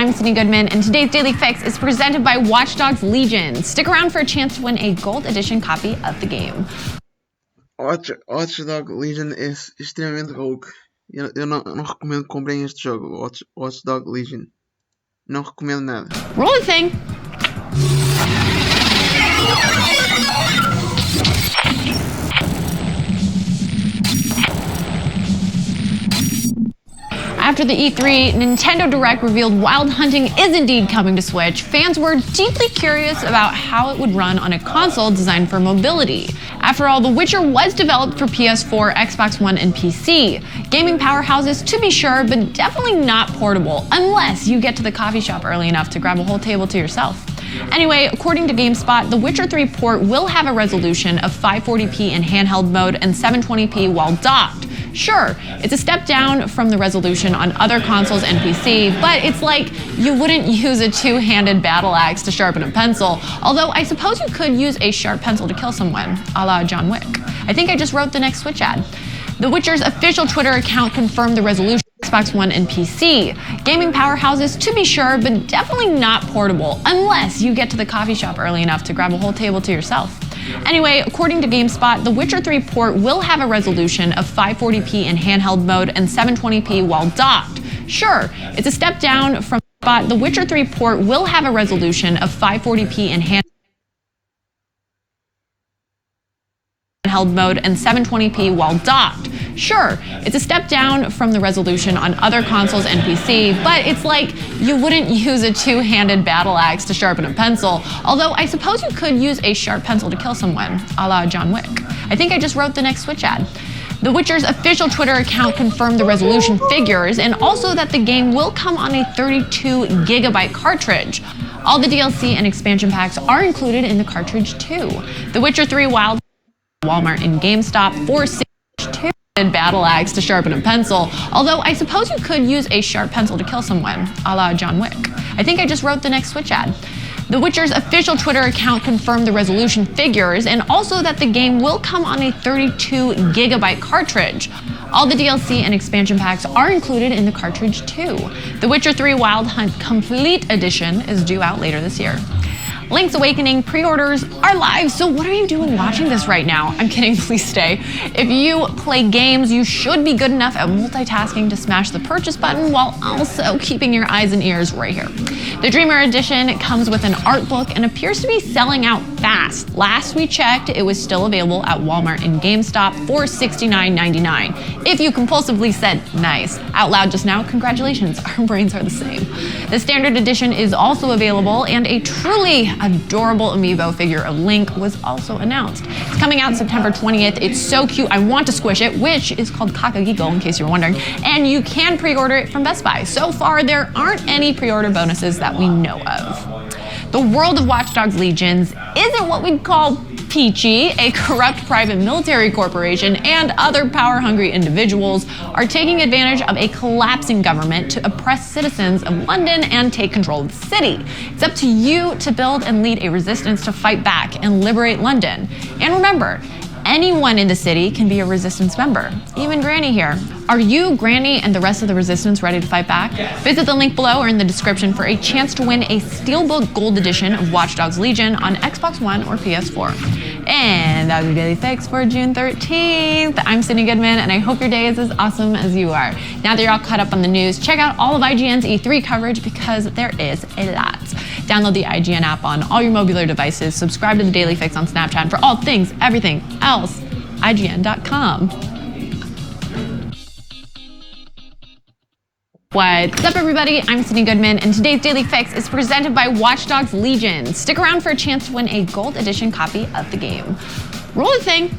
I'm Sydney Goodman, and today's Daily Fix is presented by Watch Dogs Legion. Stick around for a chance to win a gold edition copy of the game. Watch Dogs Legion é extremamente rogue. Eu não recomendo que comprem este jogo, Watch Dogs Legion. Não recomendo nada. Roll the thing! After the E3, Nintendo Direct revealed Wild Hunting is indeed coming to Switch. Fans were deeply curious about how it would run on a console designed for mobility. After all, The Witcher was developed for PS4, Xbox One, and PC. Gaming powerhouses, to be sure, but definitely not portable, unless you get to the coffee shop early enough to grab a whole table to yourself. Anyway, according to GameSpot, The Witcher 3 port will have a resolution of 540p in handheld mode and 720p while docked. Sure, it's a step down from the resolution on other consoles and PC, but it's like you wouldn't use a two-handed battle axe to sharpen a pencil, although I suppose you could use a sharp pencil to kill someone, a la John Wick. I think I just wrote the next Switch ad. The Witcher's official Twitter account confirmed the resolution of Xbox One and PC. Gaming powerhouses, to be sure, but definitely not portable, unless you get to the coffee shop early enough to grab a whole table to yourself. Anyway, according to GameSpot, The Witcher 3 port will have a resolution of 540p in handheld mode and 720p while docked. Sure, it's a step down from The Witcher 3 port will have a resolution of 540p in handheld mode and 720p while docked. Sure, it's a step down from the resolution on other consoles and PC, but it's like you wouldn't use a two-handed battle axe to sharpen a pencil, although I suppose you could use a sharp pencil to kill someone, a la John Wick. I think I just wrote the next Switch ad. The Witcher's official Twitter account confirmed the resolution figures and also that the game will come on a 32GB cartridge. All the DLC and expansion packs are included in the cartridge too. The Witcher 3 Wild Walmart and GameStop for $2 battle axe to sharpen a pencil, although I suppose you could use a sharp pencil to kill someone, a la John Wick. I think I just wrote the next Switch ad. The Witcher's official Twitter account confirmed the resolution figures and also that the game will come on a 32GB cartridge. All the DLC and expansion packs are included in the cartridge too. The Witcher 3 Wild Hunt Complete Edition is due out later this year. Link's Awakening pre-orders are live, so what are you doing watching this right now? I'm kidding, please stay. If you play games, you should be good enough at multitasking to smash the purchase button while also keeping your eyes and ears right here. The Dreamer Edition comes with an art book and appears to be selling out fast. Last we checked, it was still available at Walmart and GameStop for $69.99. If you compulsively said nice out loud just now, congratulations, our brains are the same. The Standard Edition is also available, and a truly adorable amiibo figure of Link was also announced. It's coming out September 20th. It's so cute, I want to squish it, which is called Kakagiko in case you're wondering, and you can pre-order it from Best Buy. So far, there aren't any pre-order bonuses that we know of. The world of Watch Dogs Legions isn't what we'd call peachy. A corrupt private military corporation and other power-hungry individuals are taking advantage of a collapsing government to oppress citizens of London and take control of the city. It's up to you to build and lead a resistance to fight back and liberate London. And remember, anyone in the city can be a resistance member, even Granny here. Are you, Granny, and the rest of the resistance ready to fight back? Visit the link below or in the description for a chance to win a Steelbook Gold Edition of Watch Dogs Legion on Xbox One or PS4. And that was your Daily Fix for June 13th. I'm Sydney Goodman, and I hope your day is as awesome as you are. Now that you're all caught up on the news, check out all of IGN's E3 coverage because there is a lot. Download the IGN app on all your mobile devices, subscribe to the Daily Fix on Snapchat for all things, everything else, IGN.com. What's up, everybody? I'm Sydney Goodman, and today's Daily Fix is presented by Watch Dogs Legion. Stick around for a chance to win a gold edition copy of the game. Roll the thing.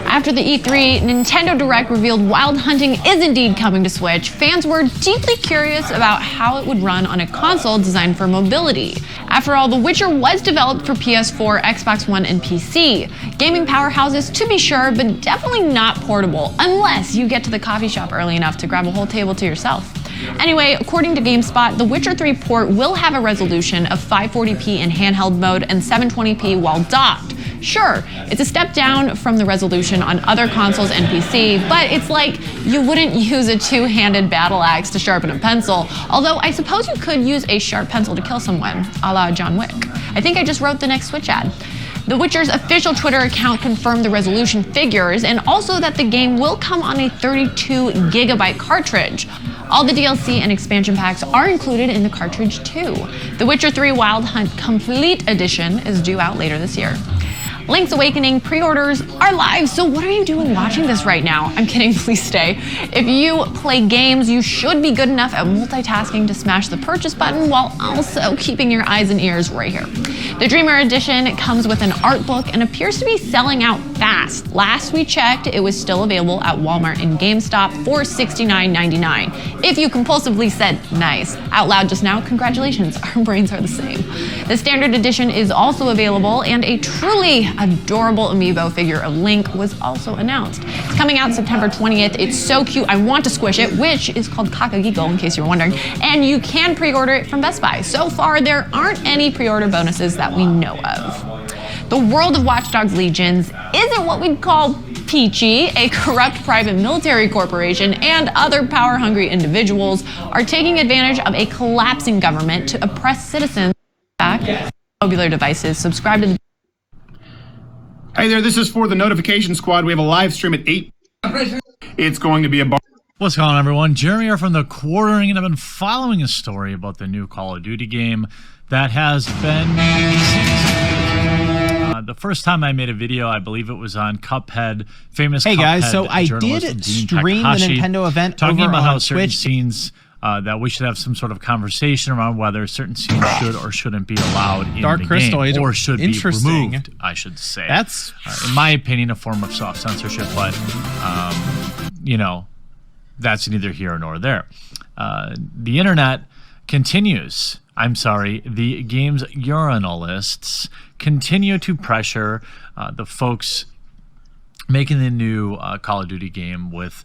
After the E3, Nintendo Direct revealed Wild Hunting is indeed coming to Switch. Fans were deeply curious about how it would run on a console designed for mobility. After all, The Witcher was developed for PS4, Xbox One, and PC. Gaming powerhouses, to be sure, but definitely not portable, unless you get to the coffee shop early enough to grab a whole table to yourself. Anyway, according to GameSpot, The Witcher 3 port will have a resolution of 540p in handheld mode and 720p while docked. Sure, it's a step down from the resolution on other consoles and PC, but it's like you wouldn't use a two-handed battle axe to sharpen a pencil, although I suppose you could use a sharp pencil to kill someone, a la John Wick. I think I just wrote the next Switch ad. The Witcher's official Twitter account confirmed the resolution figures and also that the game will come on a 32GB cartridge. All the DLC and expansion packs are included in the cartridge too. The Witcher 3 Wild Hunt Complete Edition is due out later this year. Link's Awakening pre-orders are live, so what are you doing watching this right now? I'm kidding, please stay. If you play games, you should be good enough at multitasking to smash the purchase button while also keeping your eyes and ears right here. The Dreamer Edition comes with an art book and appears to be selling out fast. Last we checked, it was still available at Walmart and GameStop for $69.99. If you compulsively said nice out loud just now, congratulations, our brains are the same. The Standard Edition is also available, and a truly adorable amiibo figure of Link was also announced. It's coming out September 20th. It's so cute, I want to squish it, which is called Kakagiko, in case you were wondering, and you can pre-order it from Best Buy. So far, there aren't any pre-order bonuses that we know of. The world of Watch Dogs Legions isn't what we'd call peachy. A corrupt private military corporation and other power-hungry individuals are taking advantage of a collapsing government to oppress citizens. Back, mobile devices, subscribe to the Hey there, this is for the Notification Squad. We have a live stream at 8. It's going to be a bar. What's going on, everyone? Jeremy here from The Quartering, and I've been following a story about the new Call of Duty game that has been... the first time I made a video, I believe it was on Cuphead, famous Hey guys, Cuphead so I journalist did Dean stream the Takahashi, Nintendo event talking over about how on certain Twitch. scenes that we should have some sort of conversation around whether certain scenes should or shouldn't be allowed in Dark the Crystal game, Age. or should be Interesting. removed, I should say. That's in my opinion, a form of soft censorship, but you know, that's neither here nor there. The internet continues. I'm sorry, the game's urinalists continue to pressure the folks making the new Call of Duty game with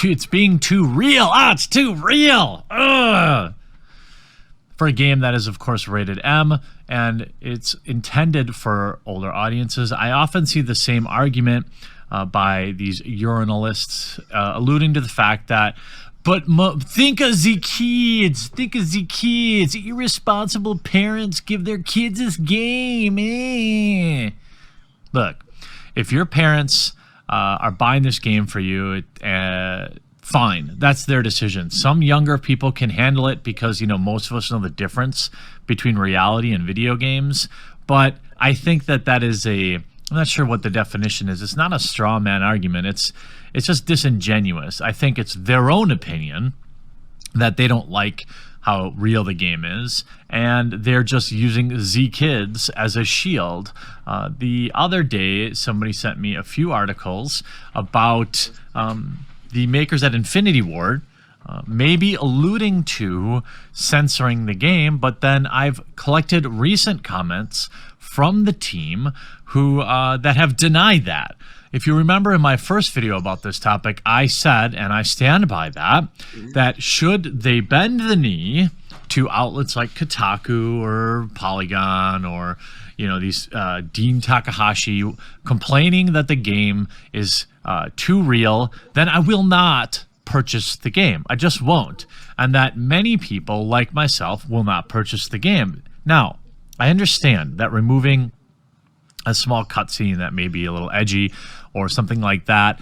it's being too real. It's too real. Ugh. For a game that is, of course, rated M, and it's intended for older audiences. I often see the same argument by these urinalists alluding to the fact that, but think of the kids, irresponsible parents give their kids this game. Look, if your parents are buying this game for you, fine, that's their decision. Some younger people can handle it because, you know, most of us know the difference between reality and video games. But I think that is I'm not sure what the definition is. It's not a straw man argument. It's just disingenuous. I think it's their own opinion that they don't like how real the game is, and they're just using Z Kids as a shield. The other day, somebody sent me a few articles about the makers at Infinity Ward maybe alluding to censoring the game, but then I've collected recent comments from the team who that have denied that. If you remember in my first video about this topic, I said, and I stand by that should they bend the knee to outlets like Kotaku or Polygon or, you know, these Dean Takahashi complaining that the game is too real, then I will not purchase the game. I just won't. And that many people like myself will not purchase the game. Now, I understand that removing a small cutscene that may be a little edgy or something like that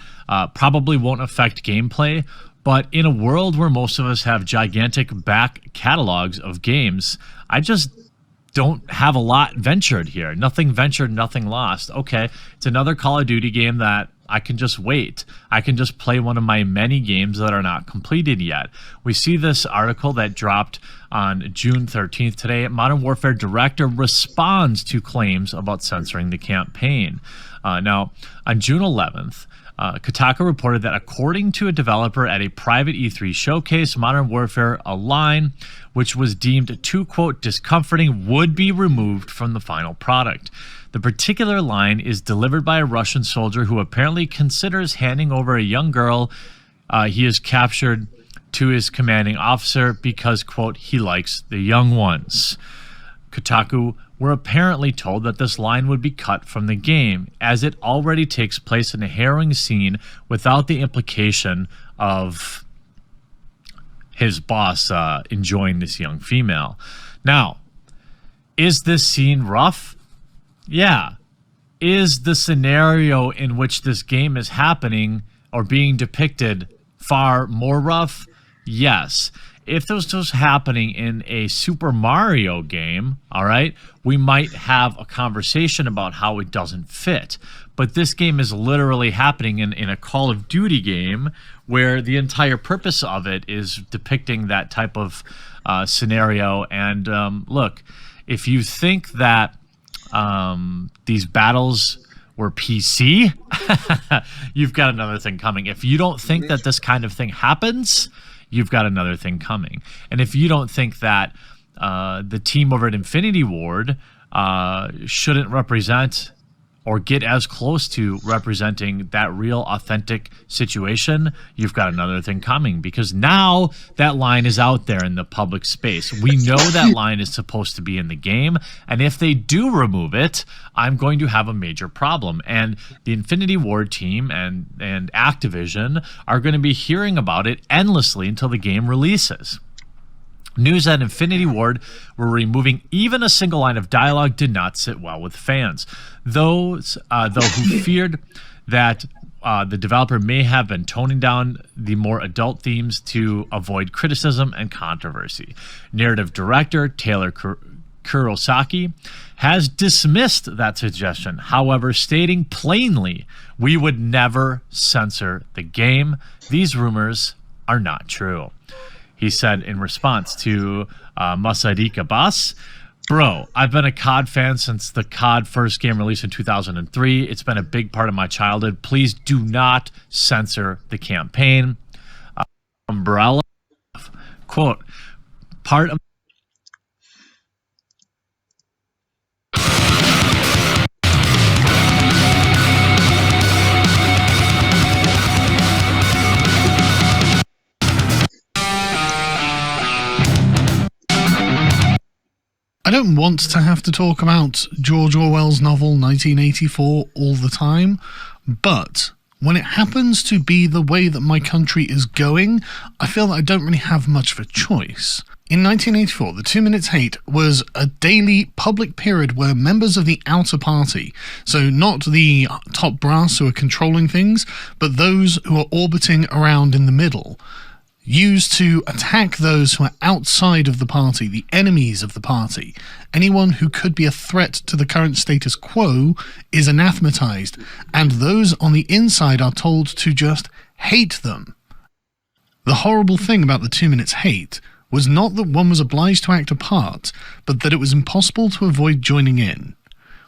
probably won't affect gameplay, but in a world where most of us have gigantic back catalogs of games, I just don't have a lot ventured here. Nothing ventured, nothing lost. Okay, it's another Call of Duty game that I can just wait. I can just play one of my many games that are not completed yet. We see this article that dropped on June 13th today. Modern Warfare director responds to claims about censoring the campaign. Now, on June 11th, Kotaku reported that according to a developer at a private E3 showcase, Modern Warfare, a line which was deemed too, quote, discomforting, would be removed from the final product. The particular line is delivered by a Russian soldier who apparently considers handing over a young girl he has captured to his commanding officer because, quote, he likes the young ones. Kotaku were apparently told that this line would be cut from the game, as it already takes place in a harrowing scene without the implication of his boss enjoying this young female. Now, is this scene rough? Yeah. Is the scenario in which this game is happening or being depicted far more rough? Yes. If this was happening in a Super Mario game, all right, we might have a conversation about how it doesn't fit. But this game is literally happening in a Call of Duty game where the entire purpose of it is depicting that type of scenario. And look, if you think that these battles were PC, you've got another thing coming. If you don't think that this kind of thing happens, you've got another thing coming. And if you don't think that the team over at Infinity Ward shouldn't represent or get as close to representing that real authentic situation, you've got another thing coming, because now that line is out there in the public space. We know that line is supposed to be in the game, and if they do remove it, I'm going to have a major problem. And the Infinity Ward team and Activision are going to be hearing about it endlessly until the game releases. News that Infinity Ward were removing even a single line of dialogue did not sit well with fans. Those who feared that the developer may have been toning down the more adult themes to avoid criticism and controversy. Narrative director Taylor Kurosaki has dismissed that suggestion, however, stating plainly, "We would never censor the game. These rumors are not true." He said in response to Masadiq Abbas, "Bro, I've been a COD fan since the COD first game released in 2003. It's been a big part of my childhood. Please do not censor the campaign." Umbrella, quote, part of I don't want to have to talk about George Orwell's novel 1984 all the time, but when it happens to be the way that my country is going, I feel that I don't really have much of a choice. In 1984, the 2 Minutes Hate was a daily public period where members of the outer party, so not the top brass who are controlling things, but those who are orbiting around in the middle, used to attack those who are outside of the party, the enemies of the party. Anyone who could be a threat to the current status quo is anathematized, and those on the inside are told to just hate them. The horrible thing about the 2 Minutes Hate was not that one was obliged to act a part, but that it was impossible to avoid joining in.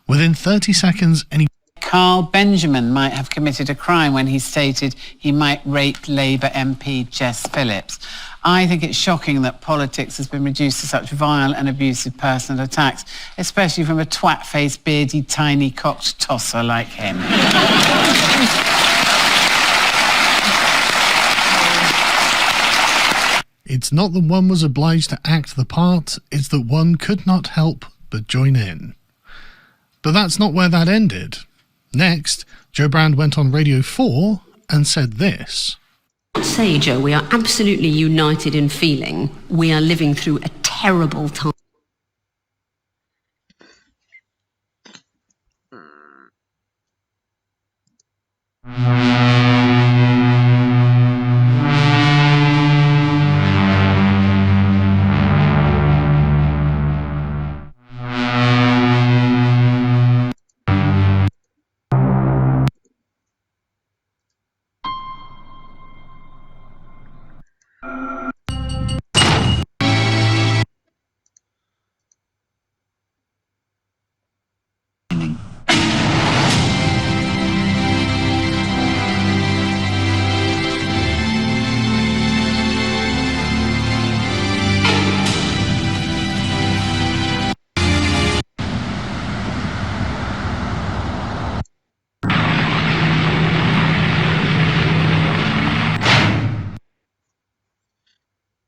Within 30 seconds, any Carl Benjamin might have committed a crime when he stated he might rape Labour MP Jess Phillips. I think it's shocking that politics has been reduced to such vile and abusive personal attacks, especially from a twat-faced, beardy, tiny-cocked tosser like him. It's not that one was obliged to act the part, it's that one could not help but join in. But that's not where that ended. Next, Joe Brand went on Radio 4 and said this. Say, Joe, we are absolutely united in feeling we are living through a terrible time.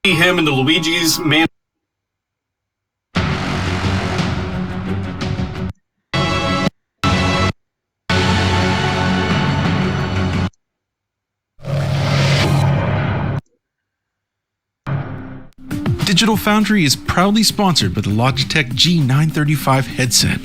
Him and the Luigi's man. Digital Foundry is proudly sponsored by the Logitech G935 headset.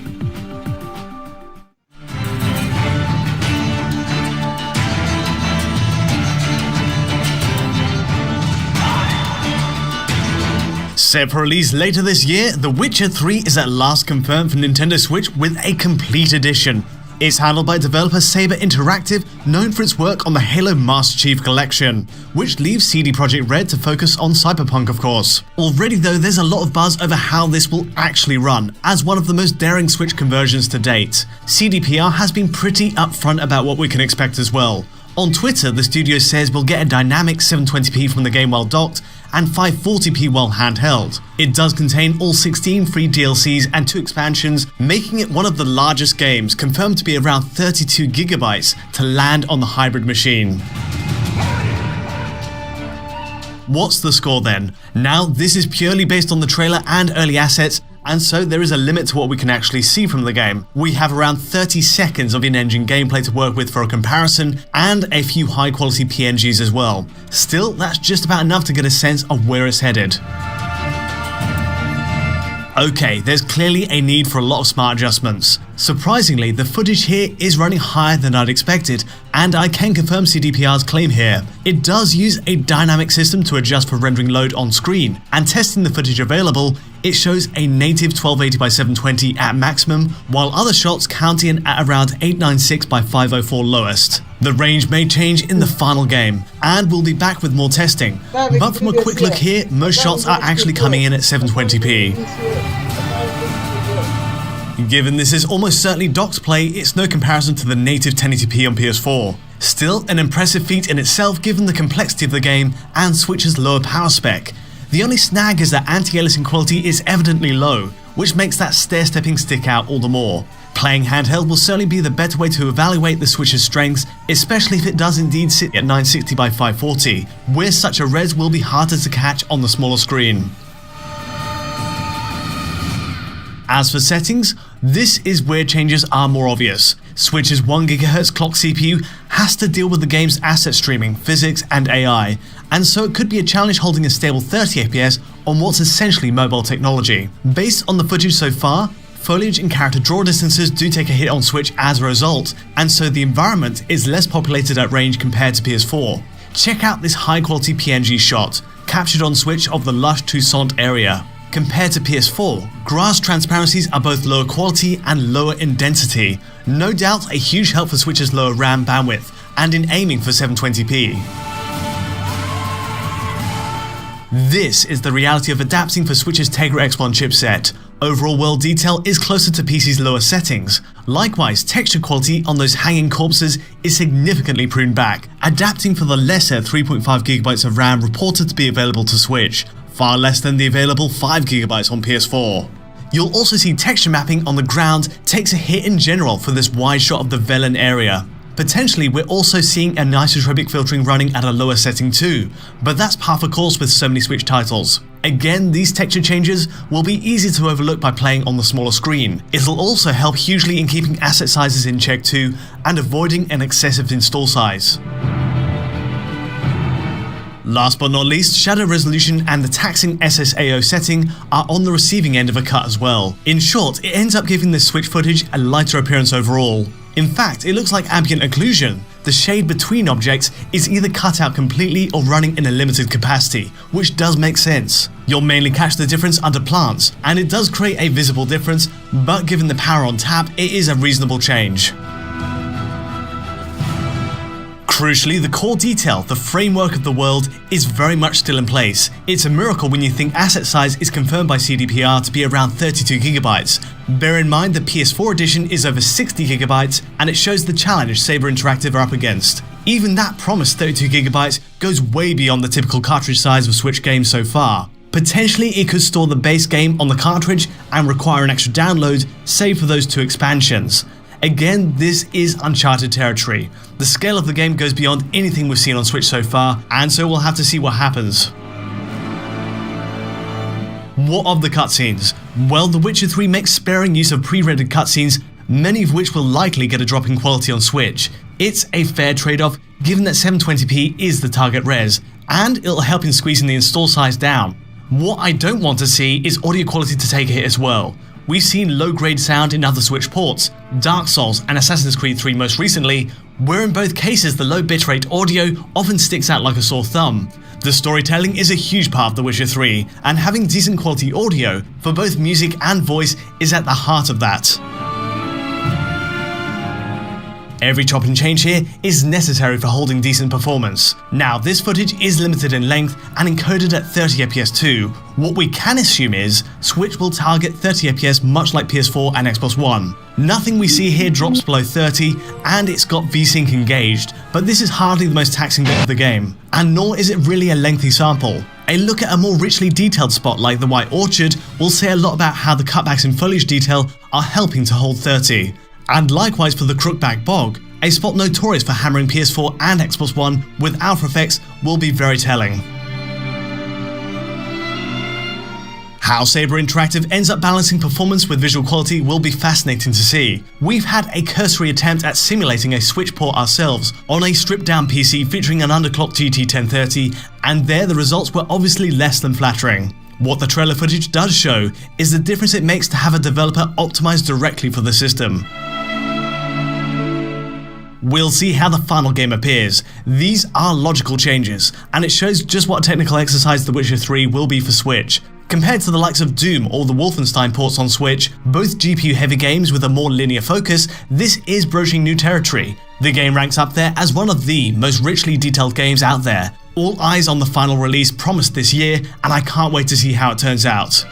Set for release later this year, The Witcher 3 is at last confirmed for Nintendo Switch with a complete edition. It's handled by developer Saber Interactive, known for its work on the Halo Master Chief Collection, which leaves CD Projekt Red to focus on Cyberpunk, of course. Already though, there's a lot of buzz over how this will actually run, as one of the most daring Switch conversions to date. CDPR has been pretty upfront about what we can expect as well. On Twitter, the studio says we'll get a dynamic 720p from the game while docked and 540p while handheld. It does contain all 16 free DLCs and 2 expansions, making it one of the largest games, confirmed to be around 32GB, to land on the hybrid machine. What's the score then? Now, this is purely based on the trailer and early assets, and so there is a limit to what we can actually see from the game. We have around 30 seconds of in-engine gameplay to work with for a comparison, and a few high-quality PNGs as well. Still, that's just about enough to get a sense of where it's headed. Okay, there's clearly a need for a lot of smart adjustments. Surprisingly, the footage here is running higher than I'd expected, and I can confirm CDPR's claim here. It does use a dynamic system to adjust for rendering load on screen, and testing the footage available, it shows a native 1280x720 at maximum, while other shots count in at around 896x504 lowest. The range may change in the final game, and we'll be back with more testing, but from a quick look here, most shots are actually coming in at 720p. Given this is almost certainly docked play, it's no comparison to the native 1080p on PS4. Still, an impressive feat in itself given the complexity of the game and Switch's lower power spec. The only snag is that anti-aliasing quality is evidently low, which makes that stair-stepping stick out all the more. Playing handheld will certainly be the better way to evaluate the Switch's strengths, especially if it does indeed sit at 960x540, where such a res will be harder to catch on the smaller screen. As for settings, this is where changes are more obvious. Switch's 1GHz clock CPU has to deal with the game's asset streaming, physics, and AI, and so it could be a challenge holding a stable 30fps on what's essentially mobile technology. Based on the footage so far, foliage and character draw distances do take a hit on Switch as a result, and so the environment is less populated at range compared to PS4. Check out this high-quality PNG shot, captured on Switch of the lush Toussaint area. Compared to PS4, grass transparencies are both lower quality and lower in density, no doubt a huge help for Switch's lower RAM bandwidth, and in aiming for 720p. This is the reality of adapting for Switch's Tegra X1 chipset. Overall world detail is closer to PC's lower settings. Likewise, texture quality on those hanging corpses is significantly pruned back, adapting for the lesser 3.5GB of RAM reported to be available to Switch, far less than the available 5GB on PS4. You'll also see texture mapping on the ground takes a hit in general for this wide shot of the Velen area. Potentially, we're also seeing anisotropic filtering running at a lower setting too, but that's par for course with so many Switch titles. Again, these texture changes will be easy to overlook by playing on the smaller screen. It'll also help hugely in keeping asset sizes in check too, and avoiding an excessive install size. Last but not least, shadow resolution and the taxing SSAO setting are on the receiving end of a cut as well. In short, it ends up giving this Switch footage a lighter appearance overall. In fact, it looks like ambient occlusion. The shade between objects is either cut out completely or running in a limited capacity, which does make sense. You'll mainly catch the difference under plants, and it does create a visible difference, but given the power on tap, it is a reasonable change. Crucially, the core detail, the framework of the world, is very much still in place. It's a miracle when you think asset size is confirmed by CDPR to be around 32GB. Bear in mind the PS4 edition is over 60GB, and it shows the challenge Saber Interactive are up against. Even that promised 32GB goes way beyond the typical cartridge size of Switch games so far. Potentially, it could store the base game on the cartridge and require an extra download, save for those 2 expansions. Again, this is uncharted territory. The scale of the game goes beyond anything we've seen on Switch so far, and so we'll have to see what happens. What of the cutscenes? Well, The Witcher 3 makes sparing use of pre-rendered cutscenes, many of which will likely get a drop in quality on Switch. It's a fair trade-off, given that 720p is the target res, and it'll help in squeezing the install size down. What I don't want to see is audio quality to take a hit as well. We've seen low-grade sound in other Switch ports, Dark Souls and Assassin's Creed 3 most recently, where in both cases the low bitrate audio often sticks out like a sore thumb. The storytelling is a huge part of The Witcher 3, and having decent quality audio for both music and voice is at the heart of that. Every chop and change here is necessary for holding decent performance. Now, this footage is limited in length and encoded at 30 FPS too. What we can assume is Switch will target 30 FPS much like PS4 and Xbox One. Nothing we see here drops below 30, and it's got VSync engaged, but this is hardly the most taxing bit of the game, and nor is it really a lengthy sample. A look at a more richly detailed spot like the White Orchard will say a lot about how the cutbacks in foliage detail are helping to hold 30. And likewise for the Crookback Bog, a spot notorious for hammering PS4 and Xbox One with alpha effects will be very telling. How Saber Interactive ends up balancing performance with visual quality will be fascinating to see. We've had a cursory attempt at simulating a Switch port ourselves on a stripped down PC featuring an underclocked GT 1030, and there the results were obviously less than flattering. What the trailer footage does show is the difference it makes to have a developer optimized directly for the system. We'll see how the final game appears. These are logical changes, and it shows just what a technical exercise The Witcher 3 will be for Switch. Compared to the likes of Doom or the Wolfenstein ports on Switch, both GPU-heavy games with a more linear focus, this is broaching new territory. The game ranks up there as one of the most richly detailed games out there. All eyes on the final release promised this year, and I can't wait to see how it turns out.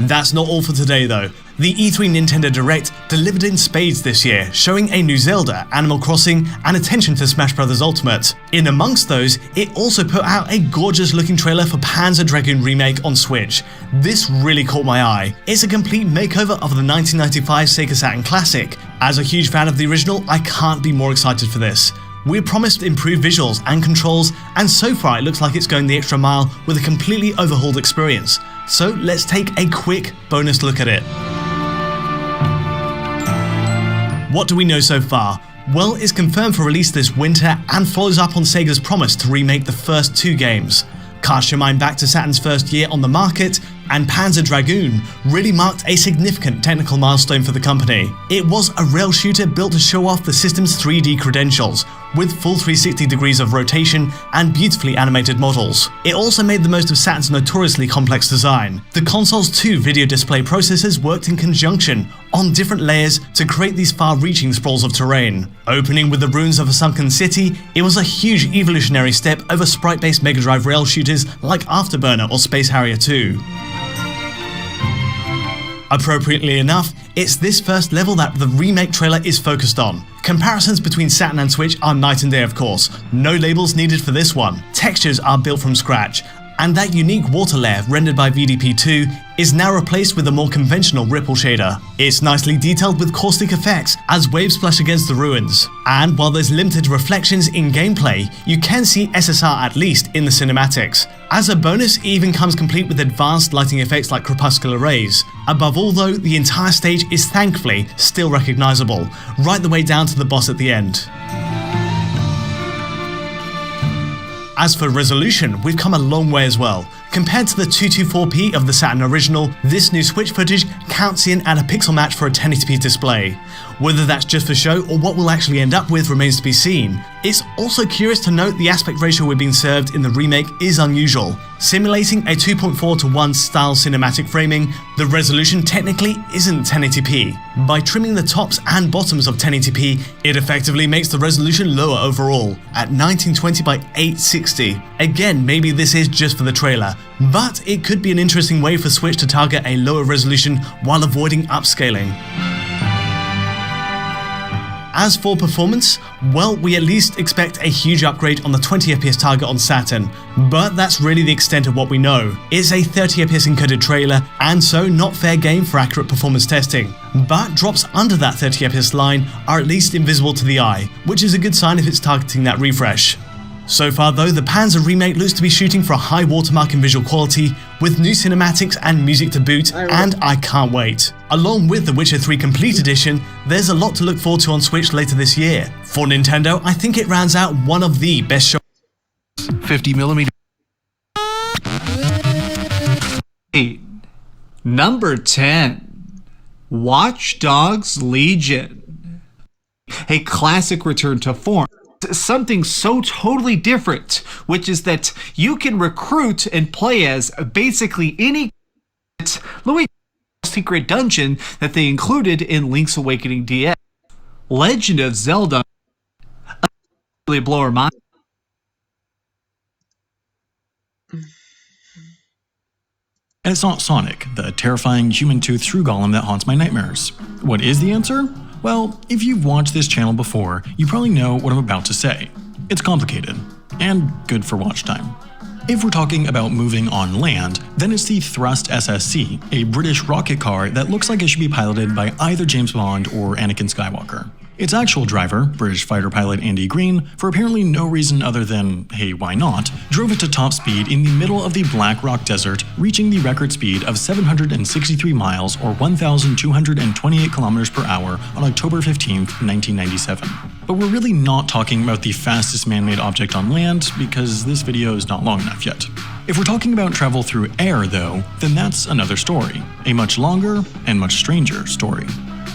That's not all for today though. The E3 Nintendo Direct delivered in spades this year, showing a new Zelda, Animal Crossing, and attention to Smash Bros. Ultimate. In amongst those, it also put out a gorgeous looking trailer for Panzer Dragoon Remake on Switch. This really caught my eye. It's a complete makeover of the 1995 Sega Saturn classic. As a huge fan of the original, I can't be more excited for this. We're promised improved visuals and controls, and so far it looks like it's going the extra mile with a completely overhauled experience. So let's take a quick bonus look at it. What do we know so far? Well, it's confirmed for release this winter and follows up on Sega's promise to remake the first two games. Cast your mind back to Saturn's first year on the market, and Panzer Dragoon really marked a significant technical milestone for the company. It was a rail shooter built to show off the system's 3D credentials, with full 360 degrees of rotation and beautifully animated models. It also made the most of Saturn's notoriously complex design. The console's two video display processors worked in conjunction on different layers to create these far-reaching sprawls of terrain. Opening with the ruins of a sunken city, it was a huge evolutionary step over sprite-based Mega Drive rail shooters like Afterburner or Space Harrier 2. Appropriately enough, it's this first level that the remake trailer is focused on. Comparisons between Saturn and Switch are night and day, of course. No labels needed for this one. Textures are built from scratch, and that unique water layer rendered by VDP2 is now replaced with a more conventional ripple shader. It's nicely detailed with caustic effects as waves splash against the ruins. And while there's limited reflections in gameplay, you can see SSR at least in the cinematics. As a bonus, it even comes complete with advanced lighting effects like crepuscular rays. Above all though, the entire stage is thankfully still recognizable, right the way down to the boss at the end. As for resolution, we've come a long way as well. Compared to the 224p of the Saturn original, this new Switch footage counts in at a pixel match for a 1080p display. Whether that's just for show or what we'll actually end up with remains to be seen. It's also curious to note the aspect ratio we're being served in the remake is unusual. Simulating a 2.4:1 style cinematic framing, the resolution technically isn't 1080p. By trimming the tops and bottoms of 1080p, it effectively makes the resolution lower overall, at 1920 by 860. Again, maybe this is just for the trailer, but it could be an interesting way for Switch to target a lower resolution while avoiding upscaling. As for performance, well, we at least expect a huge upgrade on the 20 FPS target on Saturn, but that's really the extent of what we know. It's a 30 FPS encoded trailer, and so not fair game for accurate performance testing. But drops under that 30 FPS line are at least invisible to the eye, which is a good sign if it's targeting that refresh. So far though, the Panzer remake looks to be shooting for a high watermark in visual quality, with new cinematics and music to boot, and I can't wait. Along with The Witcher 3 Complete Edition, there's a lot to look forward to on Switch later this year. For Nintendo, I think it rounds out one of the best shows. 50mm. Number 10. Watch Dogs Legion. A classic return to form. Something so totally different, which is that you can recruit and play as basically any Louis secret dungeon that they included in Link's Awakening DX. Legend of Zelda really blow our mind. And it's not Sonic, the terrifying human-toothed shrew golem that haunts my nightmares. What is the answer? Well, if you've watched this channel before, you probably know what I'm about to say. It's complicated, and good for watch time. If we're talking about moving on land, then it's the Thrust SSC, a British rocket car that looks like it should be piloted by either James Bond or Anakin Skywalker. Its actual driver, British fighter pilot Andy Green, for apparently no reason other than, hey, why not, drove it to top speed in the middle of the Black Rock Desert, reaching the record speed of 763 miles or 1,228 kilometers per hour on October 15, 1997. But we're really not talking about the fastest man-made object on land, because this video is not long enough yet. If we're talking about travel through air, though, then that's another story. A much longer and much stranger story.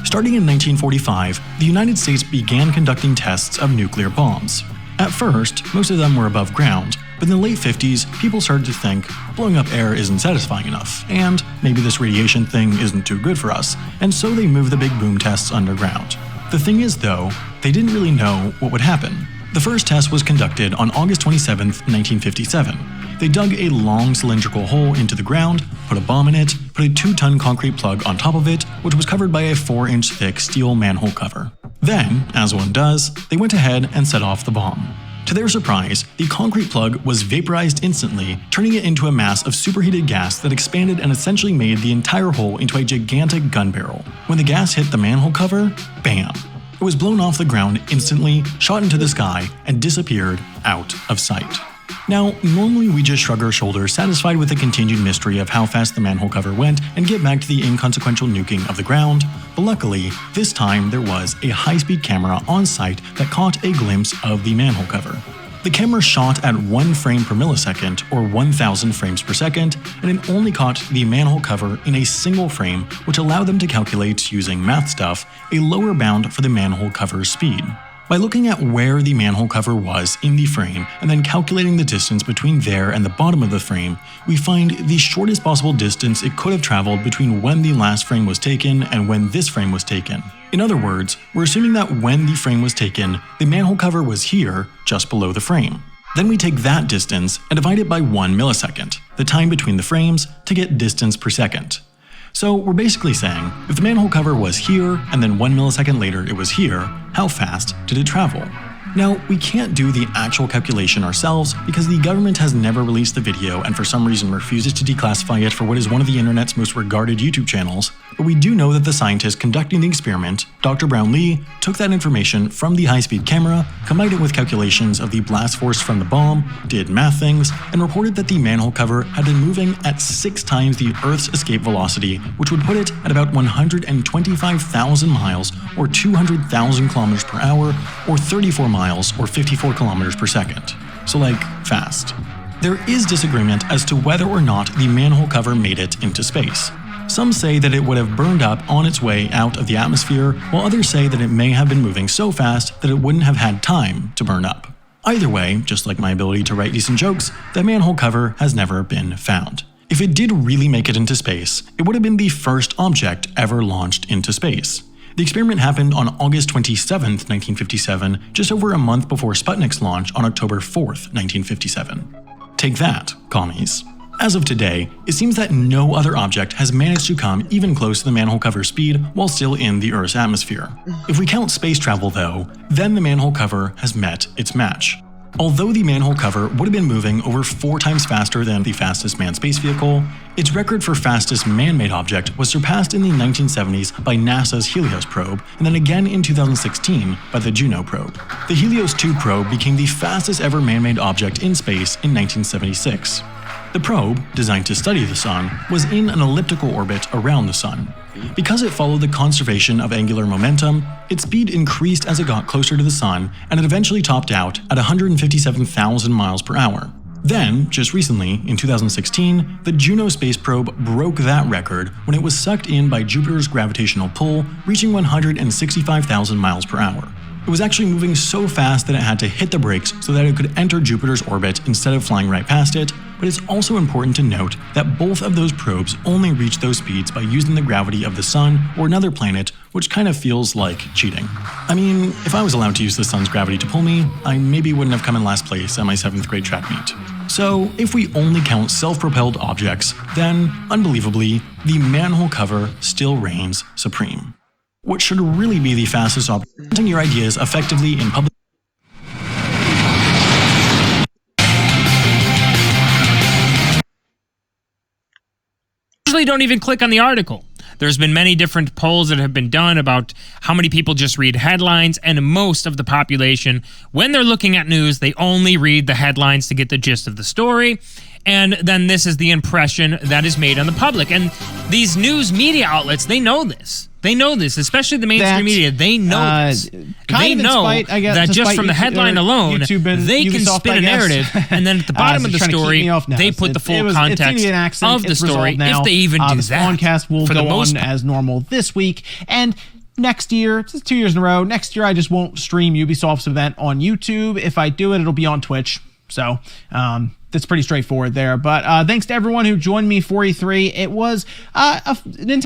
Starting in 1945, the United States began conducting tests of nuclear bombs. At first, most of them were above ground, but in the late 50s, people started to think blowing up air isn't satisfying enough, and maybe this radiation thing isn't too good for us, and so they moved the big boom tests underground. The thing is, though, they didn't really know what would happen. The first test was conducted on August 27, 1957. They dug a long cylindrical hole into the ground, put a bomb in it, put a 2-ton concrete plug on top of it, which was covered by a 4-inch thick steel manhole cover. Then, as one does, they went ahead and set off the bomb. To their surprise, the concrete plug was vaporized instantly, turning it into a mass of superheated gas that expanded and essentially made the entire hole into a gigantic gun barrel. When the gas hit the manhole cover, bam! It was blown off the ground instantly, shot into the sky, and disappeared out of sight. Now, normally we just shrug our shoulders, satisfied with the continued mystery of how fast the manhole cover went, and get back to the inconsequential nuking of the ground, but luckily, this time there was a high-speed camera on site that caught a glimpse of the manhole cover. The camera shot at 1 frame per millisecond, or 1,000 frames per second, and it only caught the manhole cover in a single frame, which allowed them to calculate, using math stuff, a lower bound for the manhole cover's speed. By looking at where the manhole cover was in the frame and then calculating the distance between there and the bottom of the frame, we find the shortest possible distance it could have traveled between when the last frame was taken and when this frame was taken. In other words, we're assuming that when the frame was taken, the manhole cover was here, just below the frame. Then we take that distance and divide it by 1 millisecond, the time between the frames, to get distance per second. So we're basically saying, if the manhole cover was here, and then 1 millisecond later it was here, how fast did it travel? Now, we can't do the actual calculation ourselves because the government has never released the video and for some reason refuses to declassify it for what is one of the internet's most regarded YouTube channels, but we do know that the scientist conducting the experiment, Dr. Brownlee, took that information from the high-speed camera, combined it with calculations of the blast force from the bomb, did math things, and reported that the manhole cover had been moving at 6 times the Earth's escape velocity, which would put it at about 125,000 miles or 200,000 kilometers per hour or 34 miles or 54 kilometers per second. So like, fast. There is disagreement as to whether or not the manhole cover made it into space. Some say that it would have burned up on its way out of the atmosphere, while others say that it may have been moving so fast that it wouldn't have had time to burn up. Either way, just like my ability to write decent jokes, the manhole cover has never been found. If it did really make it into space, it would have been the first object ever launched into space. The experiment happened on August 27, 1957, just over a month before Sputnik's launch on October 4, 1957. Take that, commies. As of today, it seems that no other object has managed to come even close to the manhole cover speed while still in the Earth's atmosphere. If we count space travel though, then the manhole cover has met its match. Although the manhole cover would have been moving over 4 times faster than the fastest manned space vehicle, its record for fastest man-made object was surpassed in the 1970s by NASA's Helios probe, and then again in 2016 by the Juno probe. The Helios 2 probe became the fastest ever man-made object in space in 1976. The probe, designed to study the Sun, was in an elliptical orbit around the Sun. Because it followed the conservation of angular momentum, its speed increased as it got closer to the Sun, and it eventually topped out at 157,000 miles per hour. Then, just recently, in 2016, the Juno space probe broke that record when it was sucked in by Jupiter's gravitational pull, reaching 165,000 miles per hour. It was actually moving so fast that it had to hit the brakes so that it could enter Jupiter's orbit instead of flying right past it, but it's also important to note that both of those probes only reached those speeds by using the gravity of the Sun or another planet, which kind of feels like cheating. I mean, if I was allowed to use the Sun's gravity to pull me, I maybe wouldn't have come in last place at my 7th grade track meet. So, if we only count self-propelled objects, then, unbelievably, the manhole cover still reigns supreme. What should really be the fastest object presenting your ideas effectively in public. Usually don't even click on the article. There's been many different polls that have been done about how many people just read headlines, and most of the population, when they're looking at news, they only read the headlines to get the gist of the story, and then this is the impression that is made on the public. And these news media outlets, they know this. They know this, especially the mainstream media. They know this. They know that just from the headline alone, they can spin a narrative, and then at the bottom of the story, they put the full context of the story, if they even do that. Podcast will go on as normal this week, and next year, it's 2 years in a row, next year I just won't stream Ubisoft's event on YouTube. If I do it, it'll be on Twitch. So, that's pretty straightforward there. But thanks to everyone who joined me for E3. It was a Nintendo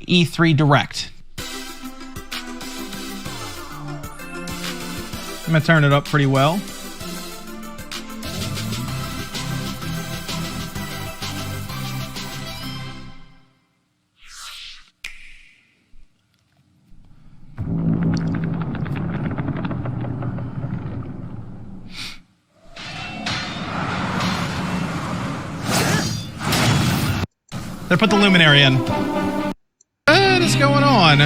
E3 Direct. I'm gonna turn it up pretty well. They put the luminary in. What is going on?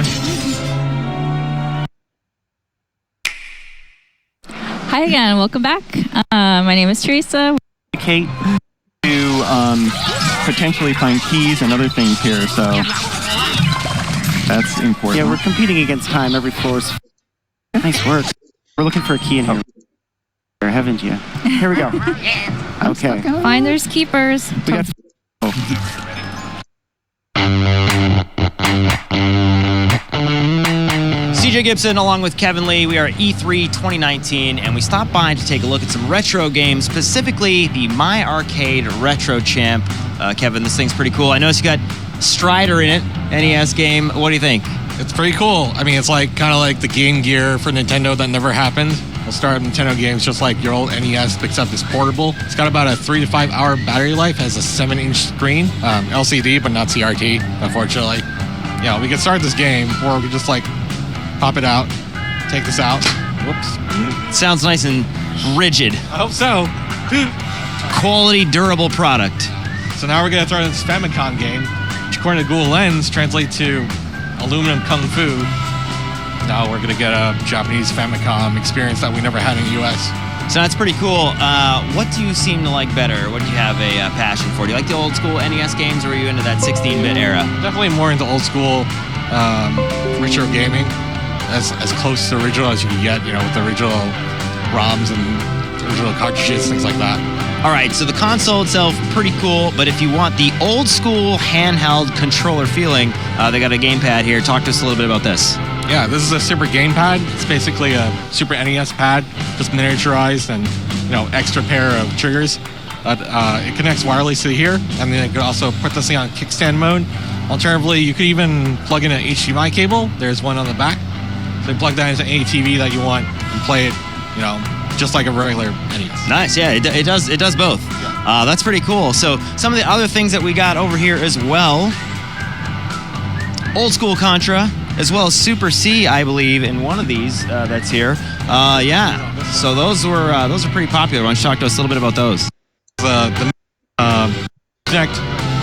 Hi again, welcome back. My name is Teresa. Kate to potentially find keys and other things here, so that's important. Yeah, we're competing against time. Every floor is nice work. We're looking for a key in here. Haven't you? Here we go. Okay. Finders keepers. We got. CJ Gibson along with Kevin Lee. We are at E3 2019 and we stopped by to take a look at some retro games, specifically the My Arcade Retro Champ. Kevin, this thing's pretty cool. I noticed you got Strider in it, NES game. What do you think? It's pretty cool. I mean, it's like kind of like the Game Gear for Nintendo that never happened. We'll start Nintendo games just like your old NES, except it's portable. It's got about a 3 to 5 hour battery life. Has a 7-inch screen, LCD, but not CRT, unfortunately. Yeah, we can start this game, or we just like pop it out, take this out. Whoops. Sounds nice and rigid. I hope so. Quality, durable product. So now we're gonna throw this Famicom game, which according to Google Lens translates to aluminum kung fu. Now we're gonna get a Japanese Famicom experience that we never had in the US. So that's pretty cool. What do you seem to like better? What do you have a passion for? Do you like the old school NES games, or are you into that 16-bit era? Definitely more into old school retro gaming. As close to original as you can get, you know, with the original ROMs and original cartridges, things like that. All right, so the console itself, pretty cool, but if you want the old school handheld controller feeling, they got a gamepad here. Talk to us a little bit about this. Yeah, this is a Super Gamepad. It's basically a Super NES pad, just miniaturized and, you know, extra pair of triggers. It connects wirelessly here, and then you can also put this thing on kickstand mode. Alternatively, you could even plug in an HDMI cable. There's one on the back. So you plug that into any TV that you want and play it, you know, just like a regular NES. Nice, yeah, it does both. Yeah. That's pretty cool. So some of the other things that we got over here as well. Old school Contra, as well as Super C, I believe, in one of these that's here. Yeah, so those are pretty popular. Why don't you talk to us a little bit about those? Connect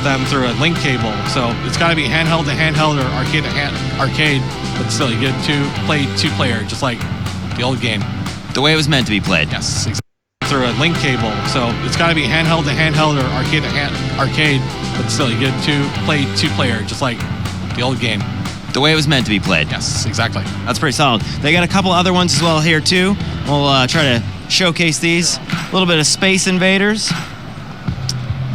them through a link cable, so it's got to be handheld to handheld or arcade to arcade, but still you get to play two-player, just like the old game. The way it was meant to be played. Yes, exactly. through a link cable. So it's got to be handheld to handheld or arcade to arcade. But still, you get two-player, just like the old game. The way it was meant to be played. Yes, exactly. That's pretty solid. They got a couple other ones as well here too. We'll try to showcase these. A little bit of Space Invaders.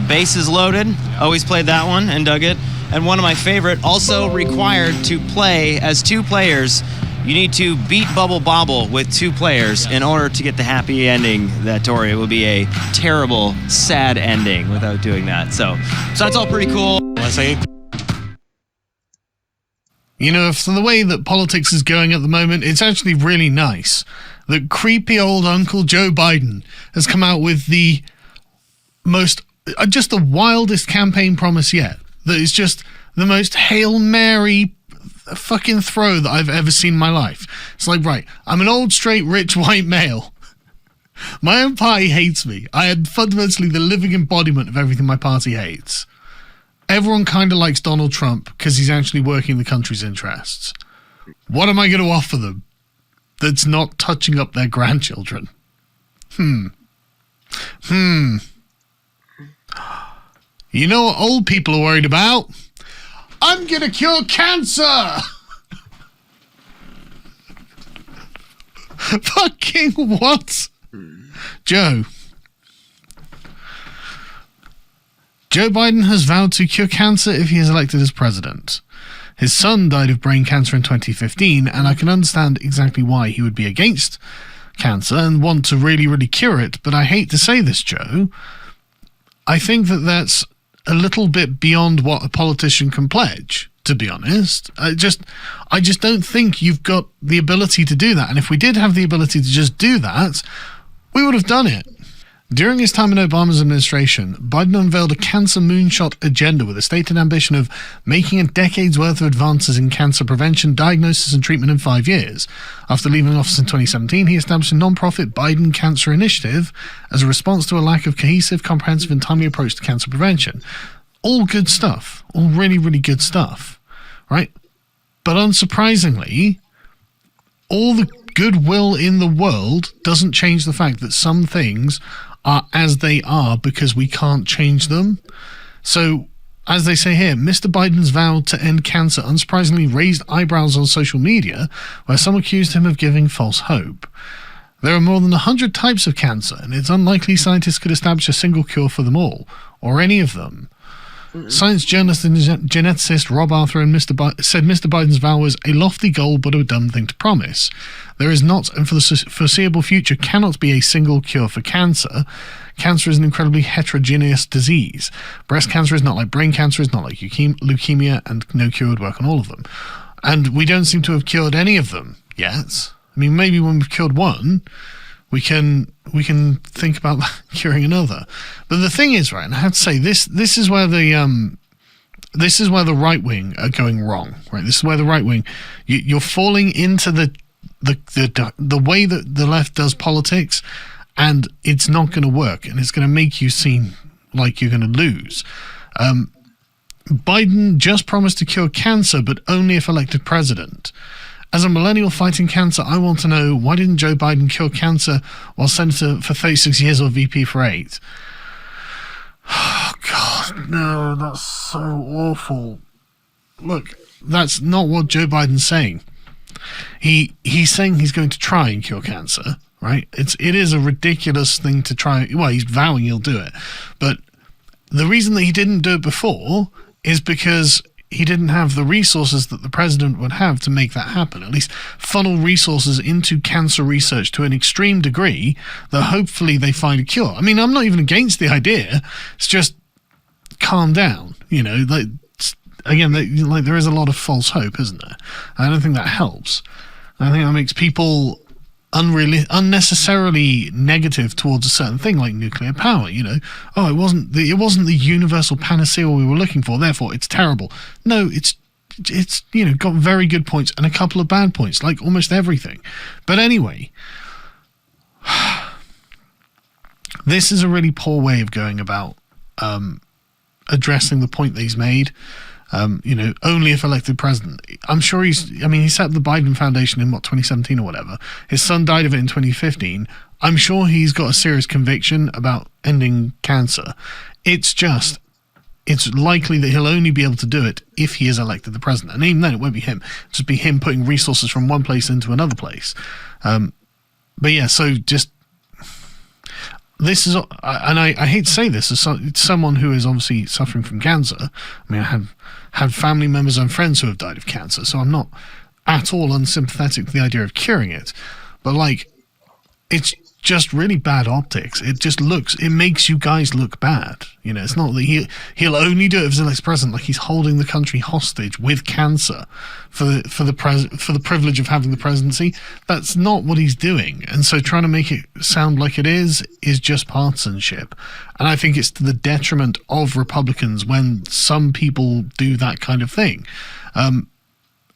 Base is Loaded. Always played that one and dug it. And one of my favorite, also required to play as 2 players. You need to beat Bubble Bobble with 2 players in order to get the happy ending that, Tori, it would be a terrible, sad ending without doing that. So that's all pretty cool. Let's say. You know, for the way that politics is going at the moment, it's actually really nice that creepy old Uncle Joe Biden has come out with the just the wildest campaign promise yet. That is just the most Hail Mary fucking throw that I've ever seen in my life. It's like, right, I'm an old, straight, rich, white male. My own party hates me. I am fundamentally the living embodiment of everything my party hates. Everyone kind of likes Donald Trump because he's actually working the country's interests. What am I going to offer them that's not touching up their grandchildren? You know what old people are worried about? I'm going to cure cancer! Fucking what? Joe Biden has vowed to cure cancer if he is elected as president. His son died of brain cancer in 2015, and I can understand exactly why he would be against cancer and want to really, really cure it, but I hate to say this, Joe. I think that that's a little bit beyond what a politician can pledge, to be honest. I just don't think you've got the ability to do that. And if we did have the ability to just do that, we would have done it. During his time in Obama's administration, Biden unveiled a cancer moonshot agenda with a stated ambition of making a decade's worth of advances in cancer prevention, diagnosis, and treatment in 5 years. After leaving office in 2017, he established a non-profit Biden Cancer Initiative as a response to a lack of cohesive, comprehensive, and timely approach to cancer prevention. All good stuff. All really, really good stuff. Right? But unsurprisingly, all the goodwill in the world doesn't change the fact that some things are as they are because we can't change them. So, as they say here, Mr. Biden's vow to end cancer unsurprisingly raised eyebrows on social media, where some accused him of giving false hope. There are more than 100 types of cancer, and it's unlikely scientists could establish a single cure for them all, or any of them. Science journalist and geneticist Rob Arthur said Mr. Biden's vow was a lofty goal but a dumb thing to promise. There is not, and for the foreseeable future, cannot be a single cure for cancer. Cancer is an incredibly heterogeneous disease. Breast cancer is not like brain cancer, it's not like leukemia, and no cure would work on all of them. And we don't seem to have cured any of them yet. I mean, maybe when we've cured one, we can think about curing another. But the thing is, right, and I have to say, this is where the right wing are going wrong, right? This is where the right wing, you're falling into the way that the left does politics, and it's not going to work, and it's going to make you seem like you're going to lose. Biden just promised to cure cancer, but only if elected president. As a millennial fighting cancer, I want to know, why didn't Joe Biden cure cancer while senator for 36 years or VP for 8? Oh, God, no, that's so awful. Look, that's not what Joe Biden's saying. He's saying he's going to try and cure cancer, right? It is a ridiculous thing to try. Well, he's vowing he'll do it. But the reason that he didn't do it before is because he didn't have the resources that the president would have to make that happen, at least funnel resources into cancer research to an extreme degree that hopefully they find a cure. I mean, I'm not even against the idea. It's just calm down, you know. Like, again, there is a lot of false hope, isn't there? I don't think that helps. I think that makes people unnecessarily negative towards a certain thing like nuclear power. You know, oh, it wasn't the universal panacea we were looking for, therefore it's terrible. No, it's you know, got very good points and a couple of bad points, like almost everything. But anyway, this is a really poor way of going about addressing the point that he's made. only if elected president. I'm sure he set up the Biden Foundation in 2017 or whatever. His son died of it in 2015. I'm sure he's got a serious conviction about ending cancer. It's likely that he'll only be able to do it if he is elected the president. And even then, it won't be him. It'll just be him putting resources from one place into another place. But yeah, so just... This is, and I hate to say this, as someone who is obviously suffering from cancer. I mean, I have had family members and friends who have died of cancer, so I'm not at all unsympathetic to the idea of curing it. But, like, it's just really bad optics. It makes you guys look bad. It's not that he'll only do it if he's elected president, like he's holding the country hostage with cancer for the privilege of having the presidency. That's not what he's doing. And so trying to make it sound like it is just partisanship. And I think it's to the detriment of Republicans when some people do that kind of thing.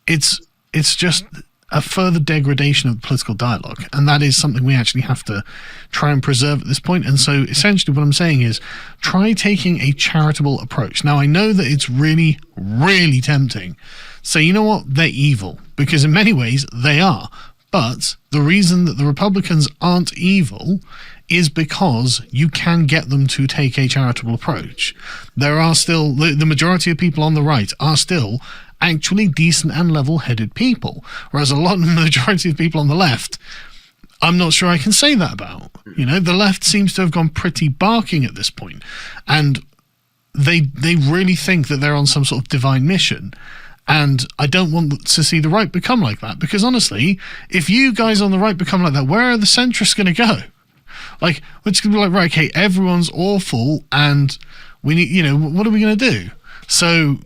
It's just a further degradation of the political dialogue, and that is something we actually have to try and preserve at this point. And so essentially what I'm saying is try taking a charitable approach. Now, I know that it's really, really tempting. So you know what? They're evil, because in many ways they are. But the reason that the Republicans aren't evil is because you can get them to take a charitable approach. There are still, the majority of people on the right are still actually decent and level-headed people, whereas a lot of the majority of people on the left, I'm not sure I can say that about. The left seems to have gone pretty barking at this point, and they really think that they're on some sort of divine mission. And I don't want to see the right become like that, because honestly, if you guys on the right become like that, where are the centrists going to go? Like, we're just going to be like, right, okay, everyone's awful, and we need, what are we going to do? So,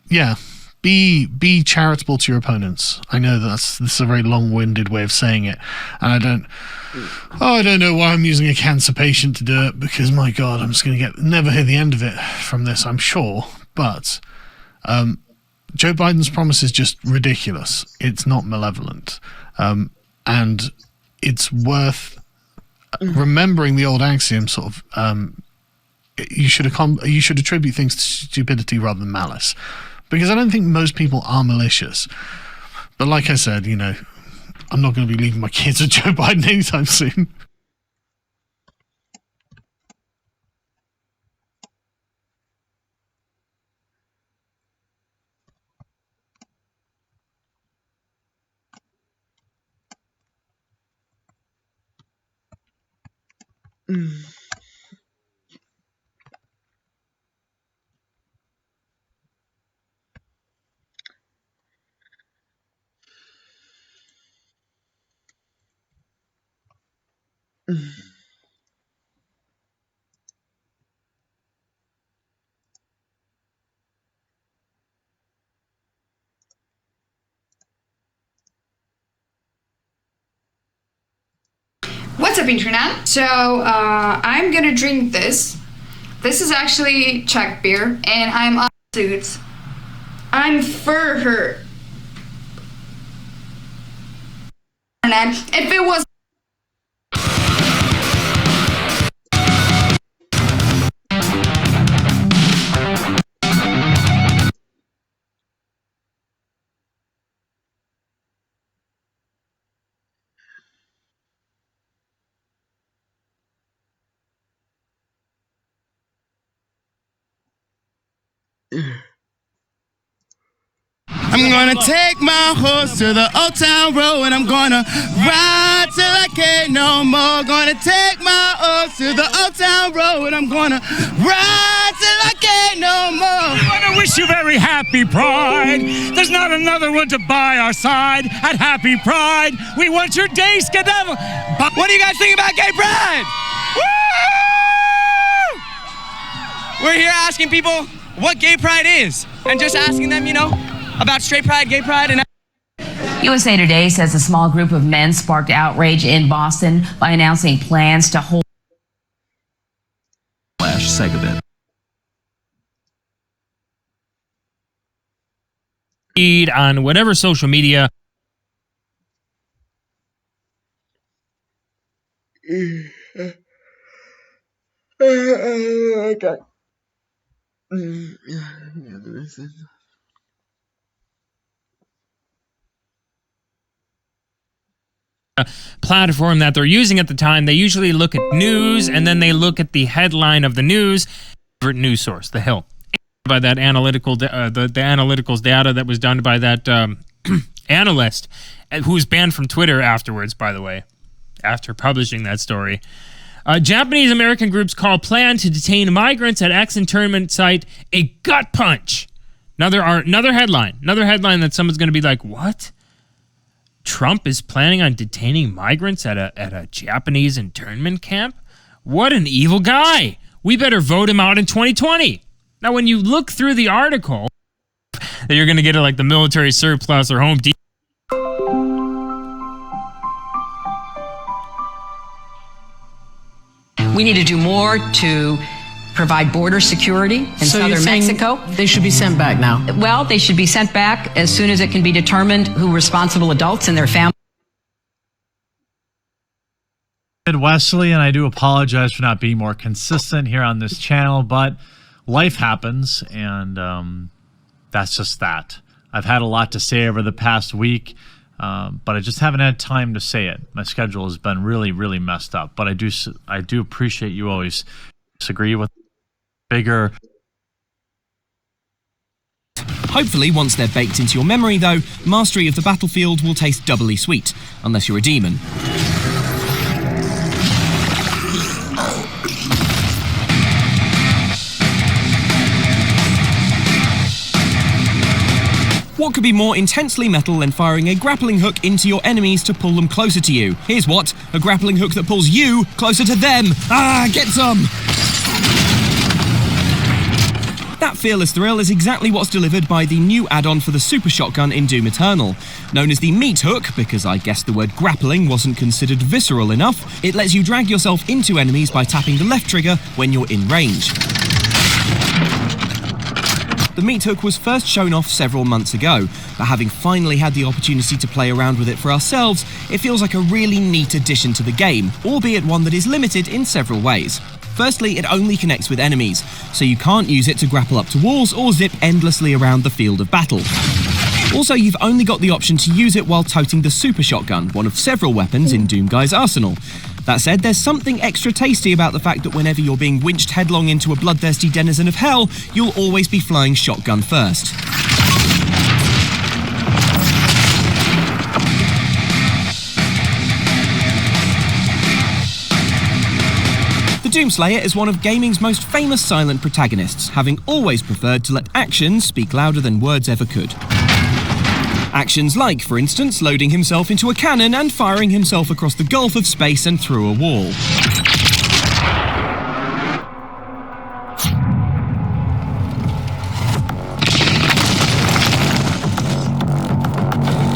yeah. Be charitable to your opponents. I know this is a very long-winded way of saying it, and I don't know why I'm using a cancer patient to do it, because my God, I'm just going to never hear the end of it from this, I'm sure. But Joe Biden's promise is just ridiculous. It's not malevolent, and it's worth remembering the old axiom, sort of. You should attribute things to stupidity rather than malice. Because I don't think most people are malicious. But like I said, I'm not going to be leaving my kids with Joe Biden anytime soon. What's up, internet? So I'm gonna drink this. This is actually Czech beer, and I'm on suits. I'm for her. If it was I'm gonna take my horse to the old town road, and I'm gonna ride till I can't no more. Gonna take my horse to the old town road, and I'm gonna ride till I can't no more. I want to wish you very happy Pride. There's not another one to buy our side at Happy Pride. We want your day skedaddle. What do you guys think about gay pride? Woo! We're here asking people what gay pride is, and just asking them, about straight pride, gay pride, and USA Today says a small group of men sparked outrage in Boston by announcing plans to hold Segabit. Feed on whatever social media. Okay. platform that they're using at the time, they usually look at news and then they look at the headline of the news. Favorite news source, The Hill. By that analytical, the analyticals data that was done by that analyst, who was banned from Twitter afterwards, by the way, after publishing that story. Japanese-American groups call plan to detain migrants at ex-internment site a gut punch. Another headline that someone's going to be like, what? Trump is planning on detaining migrants at a Japanese internment camp? What an evil guy. We better vote him out in 2020. Now, when you look through the article, that you're going to get like the military surplus or Home Depot. We need to do more to provide border security in southern Mexico. They should be sent back now. Well, they should be sent back as soon as it can be determined who responsible adults and their families. Wesley, and I do apologize for not being more consistent here on this channel, but life happens, and that's just that. I've had a lot to say over the past week, but I just haven't had time to say it. My schedule has been really, really messed up, but I do appreciate you always disagree with bigger. Hopefully, once they're baked into your memory, though, mastery of the battlefield will taste doubly sweet, unless you're a demon. What could be more intensely metal than firing a grappling hook into your enemies to pull them closer to you? Here's what, a grappling hook that pulls you closer to them. Ah, get some! That fearless thrill is exactly what's delivered by the new add-on for the super shotgun in Doom Eternal. Known as the meat hook, because I guess the word grappling wasn't considered visceral enough, it lets you drag yourself into enemies by tapping the left trigger when you're in range. The meat hook was first shown off several months ago, but having finally had the opportunity to play around with it for ourselves, it feels like a really neat addition to the game, albeit one that is limited in several ways. Firstly, it only connects with enemies, so you can't use it to grapple up to walls or zip endlessly around the field of battle. Also, you've only got the option to use it while toting the super shotgun, one of several weapons in Doomguy's arsenal. That said, there's something extra tasty about the fact that whenever you're being winched headlong into a bloodthirsty denizen of hell, you'll always be flying shotgun first. Doomslayer is one of gaming's most famous silent protagonists, having always preferred to let actions speak louder than words ever could. Actions like, for instance, loading himself into a cannon and firing himself across the gulf of space and through a wall.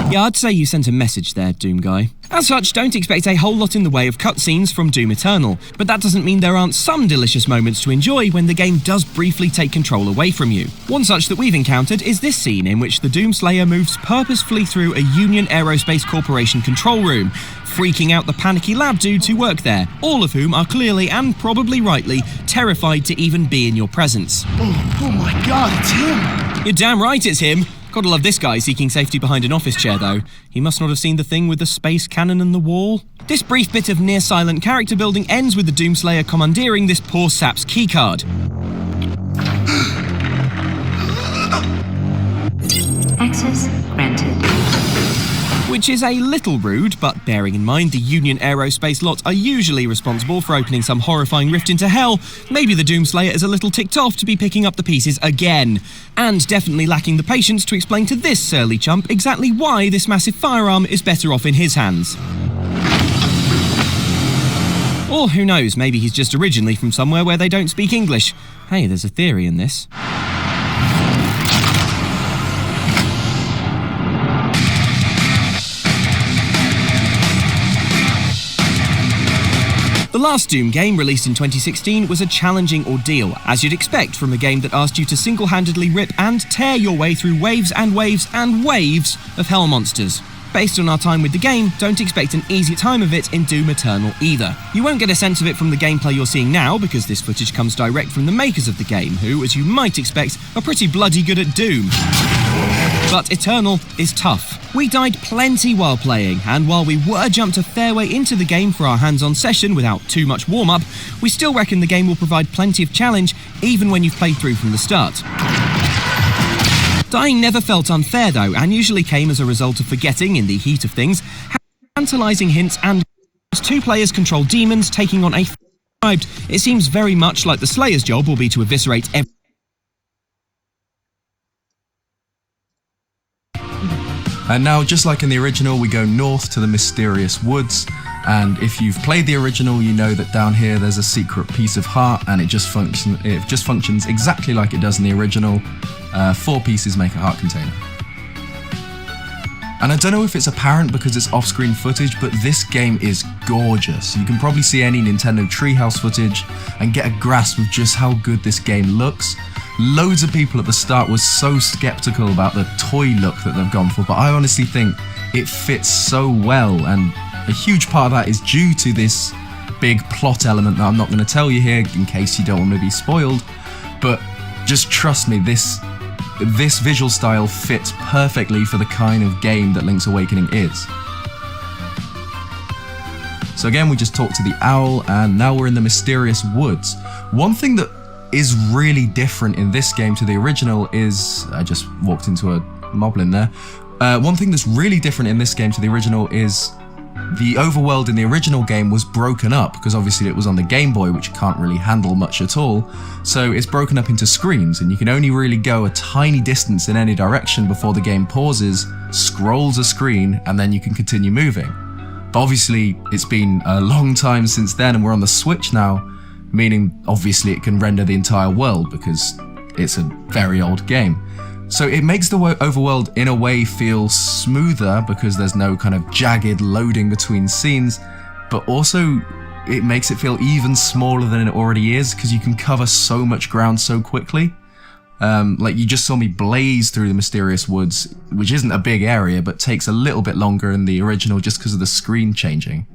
Yeah, I'd say you sent a message there, Doom Guy. As such, don't expect a whole lot in the way of cutscenes from Doom Eternal, but that doesn't mean there aren't some delicious moments to enjoy when the game does briefly take control away from you. One such that we've encountered is this scene in which the Doomslayer moves purposefully through a Union Aerospace Corporation control room, freaking out the panicky lab dudes who work there, all of whom are clearly and probably rightly terrified to even be in your presence. Oh my god, it's him! You're damn right it's him! Gotta love this guy seeking safety behind an office chair, though. He must not have seen the thing with the space cannon and the wall. This brief bit of near-silent character building ends with the Doomslayer commandeering this poor sap's keycard. Access granted. Which is a little rude, but bearing in mind the Union Aerospace lot are usually responsible for opening some horrifying rift into hell, maybe the Doomslayer is a little ticked off to be picking up the pieces again. And definitely lacking the patience to explain to this surly chump exactly why this massive firearm is better off in his hands. Or who knows, maybe he's just originally from somewhere where they don't speak English. Hey, there's a theory in this. The last Doom game, released in 2016, was a challenging ordeal, as you'd expect from a game that asked you to single-handedly rip and tear your way through waves and waves and waves of hell monsters. Based on our time with the game, don't expect an easy time of it in Doom Eternal either. You won't get a sense of it from the gameplay you're seeing now, because this footage comes direct from the makers of the game, who, as you might expect, are pretty bloody good at Doom. but Eternal is tough. We died plenty while playing, and while we were jumped a fair way into the game for our hands-on session without too much warm-up, we still reckon the game will provide plenty of challenge even when you've played through from the start. Dying never felt unfair though, and usually came as a result of forgetting, in the heat of things, how tantalising hints and as two players control demons taking on a it seems very much like the Slayer's job will be to eviscerate every. And now, just like in the original, we go north to the mysterious woods, and if you've played the original, you know that down here there's a secret piece of heart, and it just functions exactly like it does in the original. 4 pieces make a heart container. And I don't know if it's apparent because it's off-screen footage, but this game is gorgeous. You can probably see any Nintendo Treehouse footage and get a grasp of just how good this game looks. Loads of people at the start were so skeptical about the toy look that they've gone for, but I honestly think it fits so well, and a huge part of that is due to this big plot element that I'm not going to tell you here in case you don't want to be spoiled, but just trust me, this visual style fits perfectly for the kind of game that Link's Awakening is. So again, we just talked to the owl, and now we're in the mysterious woods. One thing that is really different in this game to the original is... I just walked into a moblin there. One thing that's really different in this game to the original is the overworld in the original game was broken up, because obviously it was on the Game Boy, which can't really handle much at all. So it's broken up into screens, and you can only really go a tiny distance in any direction before the game pauses, scrolls a screen, and then you can continue moving. But obviously it's been a long time since then, and we're on the Switch now, meaning obviously it can render the entire world because it's a very old game. So it makes the overworld in a way feel smoother because there's no kind of jagged loading between scenes, but also it makes it feel even smaller than it already is because you can cover so much ground so quickly. Like you just saw me blaze through the mysterious woods, which isn't a big area but takes a little bit longer in the original just because of the screen changing.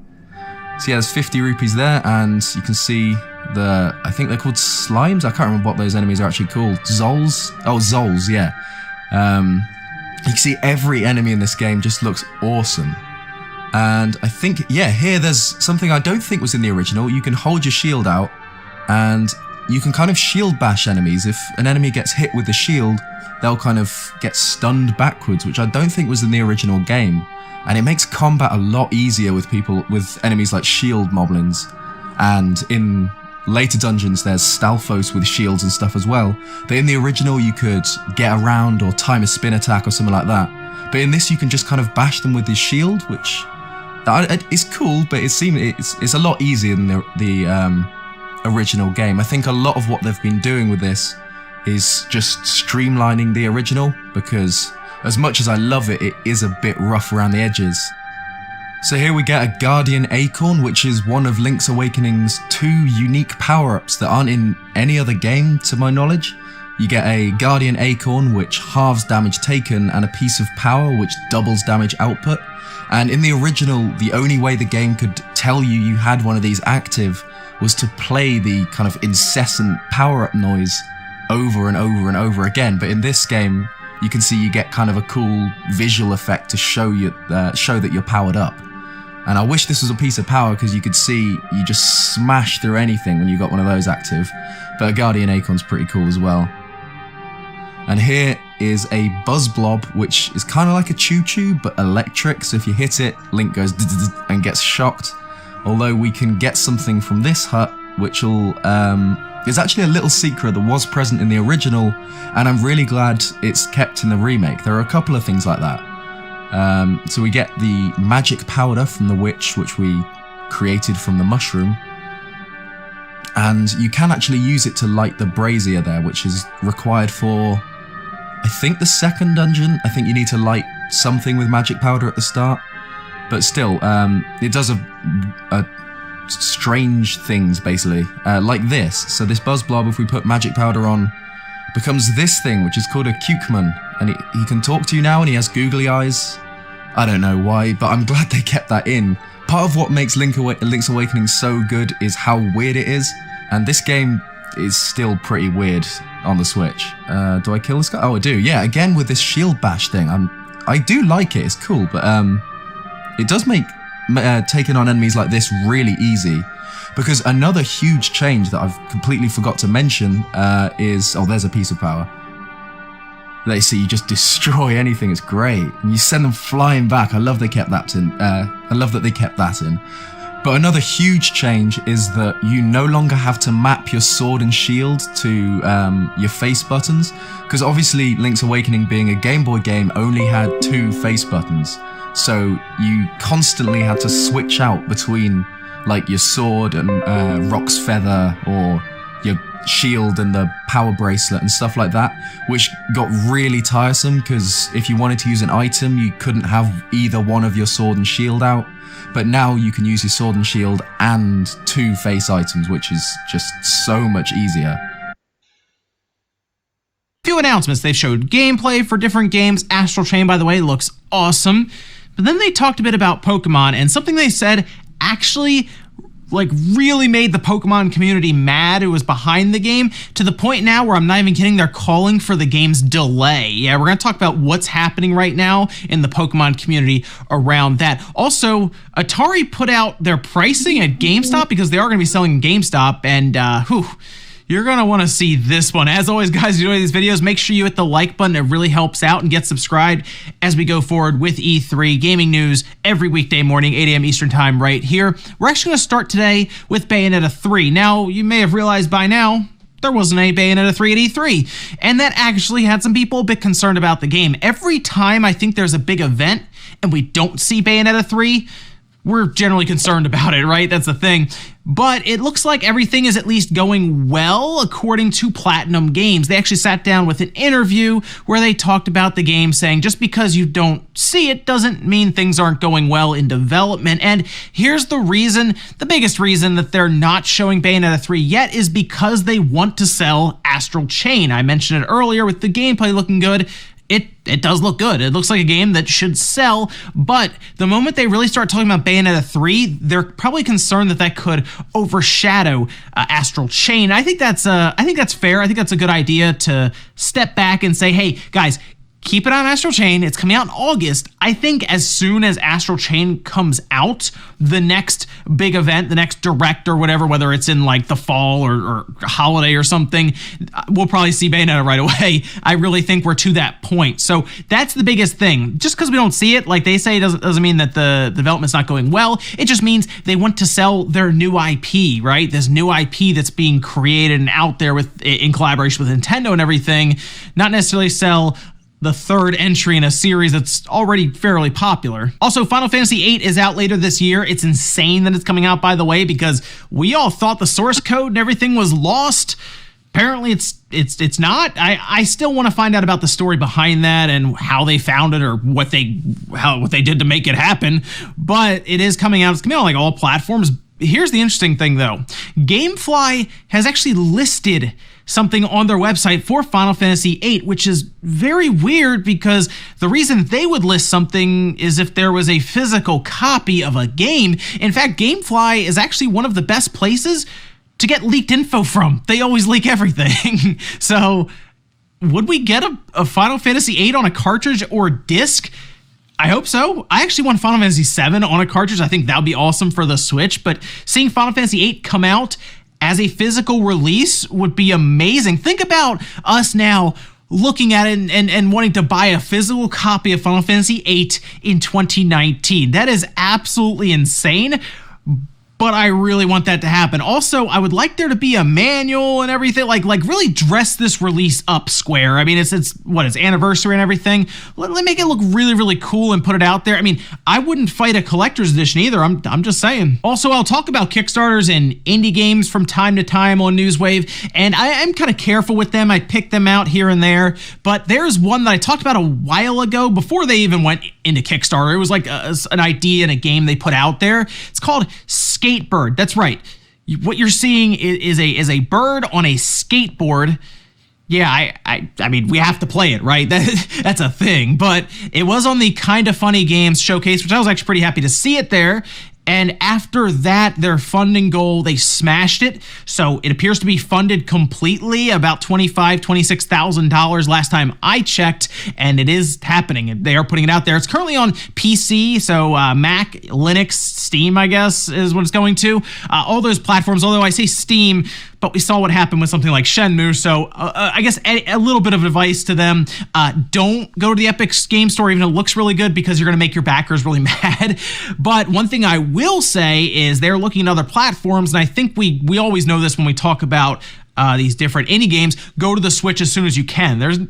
So yeah, there's 50 rupees there, and you can see I think they're called slimes. I can't remember what those enemies are actually called. Zols? Oh, Zols, yeah. You can see every enemy in this game just looks awesome. And I think, yeah, here there's something I don't think was in the original. You can hold your shield out, and you can kind of shield bash enemies. If an enemy gets hit with the shield, they'll kind of get stunned backwards, which I don't think was in the original game. And it makes combat a lot easier with enemies like shield moblins. And in later dungeons, there's Stalfos with shields and stuff as well. But in the original, you could get around or time a spin attack or something like that. But in this, you can just kind of bash them with his shield, which is cool, but it's a lot easier than the original game. I think a lot of what they've been doing with this is just streamlining the original, because as much as I love it, it is a bit rough around the edges. So here we get a Guardian Acorn, which is one of Link's Awakening's 2 unique power-ups that aren't in any other game, to my knowledge. You get a Guardian Acorn, which halves damage taken, and a piece of power, which doubles damage output. And in the original, the only way the game could tell you had one of these active was to play the kind of incessant power-up noise over and over and over again. But in this game, you can see you get kind of a cool visual effect to show that you're powered up. And I wish this was a piece of power, because you could see you just smash through anything when you got one of those active. But a Guardian Acorn's pretty cool as well. And here is a Buzz Blob, which is kind of like a choo-choo, but electric. So if you hit it, Link goes and gets shocked. Although we can get something from this hut, which will... There's actually a little secret that was present in the original, and I'm really glad it's kept in the remake. There are a couple of things like that. So we get the magic powder from the witch, which we created from the mushroom. And you can actually use it to light the brazier there, which is required for, I think, the second dungeon. I think you need to light something with magic powder at the start. But still, it does a strange things, basically, like this. So this Buzz Blob, if we put magic powder on, becomes this thing, which is called a Cukeman, and he can talk to you now, and he has googly eyes. I don't know why, but I'm glad they kept that in. Part of what makes Link's Awakening so good is how weird it is, and this game is still pretty weird on the Switch. Do I kill this guy? Oh, I do. Yeah, again with this shield bash thing. I do like it. It's cool, but it does make taking on enemies like this really easy. Because another huge change that I've completely forgot to mention is... Oh, there's a piece of power. They see you just destroy anything. It's great. And you send them flying back. I love they kept that in. I love that they kept that in. But another huge change is that you no longer have to map your sword and shield to your face buttons. Because obviously Link's Awakening, being a Game Boy game, only had 2 face buttons. So you constantly had to switch out between like your sword and Rock's Feather, or your shield and the power bracelet and stuff like that, which got really tiresome because if you wanted to use an item, you couldn't have either one of your sword and shield out. But now you can use your sword and shield and 2 face items, which is just so much easier. Few announcements. They've showed gameplay for different games. Astral Chain, by the way, looks awesome. But then they talked a bit about Pokemon, and something they said actually really made the Pokemon community mad who was behind the game, to the point now where I'm not even kidding, they're calling for the game's delay. Yeah, we're going to talk about what's happening right now in the Pokemon community around that. Also, Atari put out their pricing at GameStop because they are going to be selling GameStop, and you're going to want to see this one. As always, guys, if you enjoy these videos, make sure you hit the like button. It really helps out. And get subscribed as we go forward with E3 gaming news every weekday morning, 8 a.m. Eastern time right here. We're actually going to start today with Bayonetta 3. Now, you may have realized by now, there wasn't a Bayonetta 3 at E3. And that actually had some people a bit concerned about the game. Every time I think there's a big event and we don't see Bayonetta 3, we're generally concerned about it, right? That's the thing. But it looks like everything is at least going well, according to Platinum Games. They actually sat down with an interview where they talked about the game, saying just because you don't see it doesn't mean things aren't going well in development. And here's the reason, the biggest reason that they're not showing Bayonetta 3 yet is because they want to sell Astral Chain. I mentioned it earlier with the gameplay looking good. It does look good. It looks like a game that should sell, but the moment they really start talking about Bayonetta 3, they're probably concerned that that could overshadow Astral Chain. I think that's fair. I think that's a good idea to step back and say, hey, guys, keep it on Astral Chain. It's coming out in August. I think as soon as Astral Chain comes out, the next big event, the next direct or whatever, whether it's in like the fall or holiday or something, we'll probably see Bayonetta right away. I really think we're to that point. So that's the biggest thing. Just because we don't see it, like they say, doesn't mean that the development's not going well. It just means they want to sell their new IP, right? This new IP that's being created and out there in collaboration with Nintendo and everything, not necessarily sell the third entry in a series that's already fairly popular. Also, Final Fantasy VIII is out later this year. It's insane that it's coming out, by the way, because we all thought the source code and everything was lost. Apparently it's not. I still want to find out about the story behind that and how they found it or what they did to make it happen. But it is coming out. It's coming out on like all platforms. Here's the interesting thing though. GameFly has actually listed something on their website for Final Fantasy VIII, which is very weird because the reason they would list something is if there was a physical copy of a game. In fact, GameFly is actually one of the best places to get leaked info from. They always leak everything. So would we get a Final Fantasy VIII on a cartridge or disc? I hope so. I actually want Final Fantasy VII on a cartridge. I think that would be awesome for the Switch, but seeing Final Fantasy VIII come out as a physical release would be amazing. Think about us now looking at it and wanting to buy a physical copy of Final Fantasy VIII in 2019. That is absolutely insane. But I really want that to happen. Also, I would like there to be a manual and everything, like really dress this release up, Square. I mean, it's anniversary and everything. Let make it look really, really cool and put it out there. I mean, I wouldn't fight a collector's edition either. I'm just saying. Also, I'll talk about Kickstarters and indie games from time to time on Newswave, and I'm kind of careful with them. I pick them out here and there, but there's one that I talked about a while ago before they even went into Kickstarter. It was like an idea in a game they put out there. It's called Skatebird. That's right. What you're seeing is a bird on a skateboard. Yeah, I mean, we have to play it, right? That's a thing. But it was on the Kinda Funny Games showcase, which I was actually pretty happy to see it there. And after that, their funding goal, they smashed it. So it appears to be funded completely, about $25,000, $26,000 last time I checked, and it is happening. They are putting it out there. It's currently on PC, so Mac, Linux, Steam, I guess, is what it's going to. All those platforms, although I say Steam, but we saw what happened with something like Shenmue, so I guess a little bit of advice to them. Don't go to the Epic Game Store, even though it looks really good, because you're going to make your backers really mad. But one thing I will say is they're looking at other platforms, and I think we always know this when we talk about these different indie games. Go to the Switch as soon as you can. There's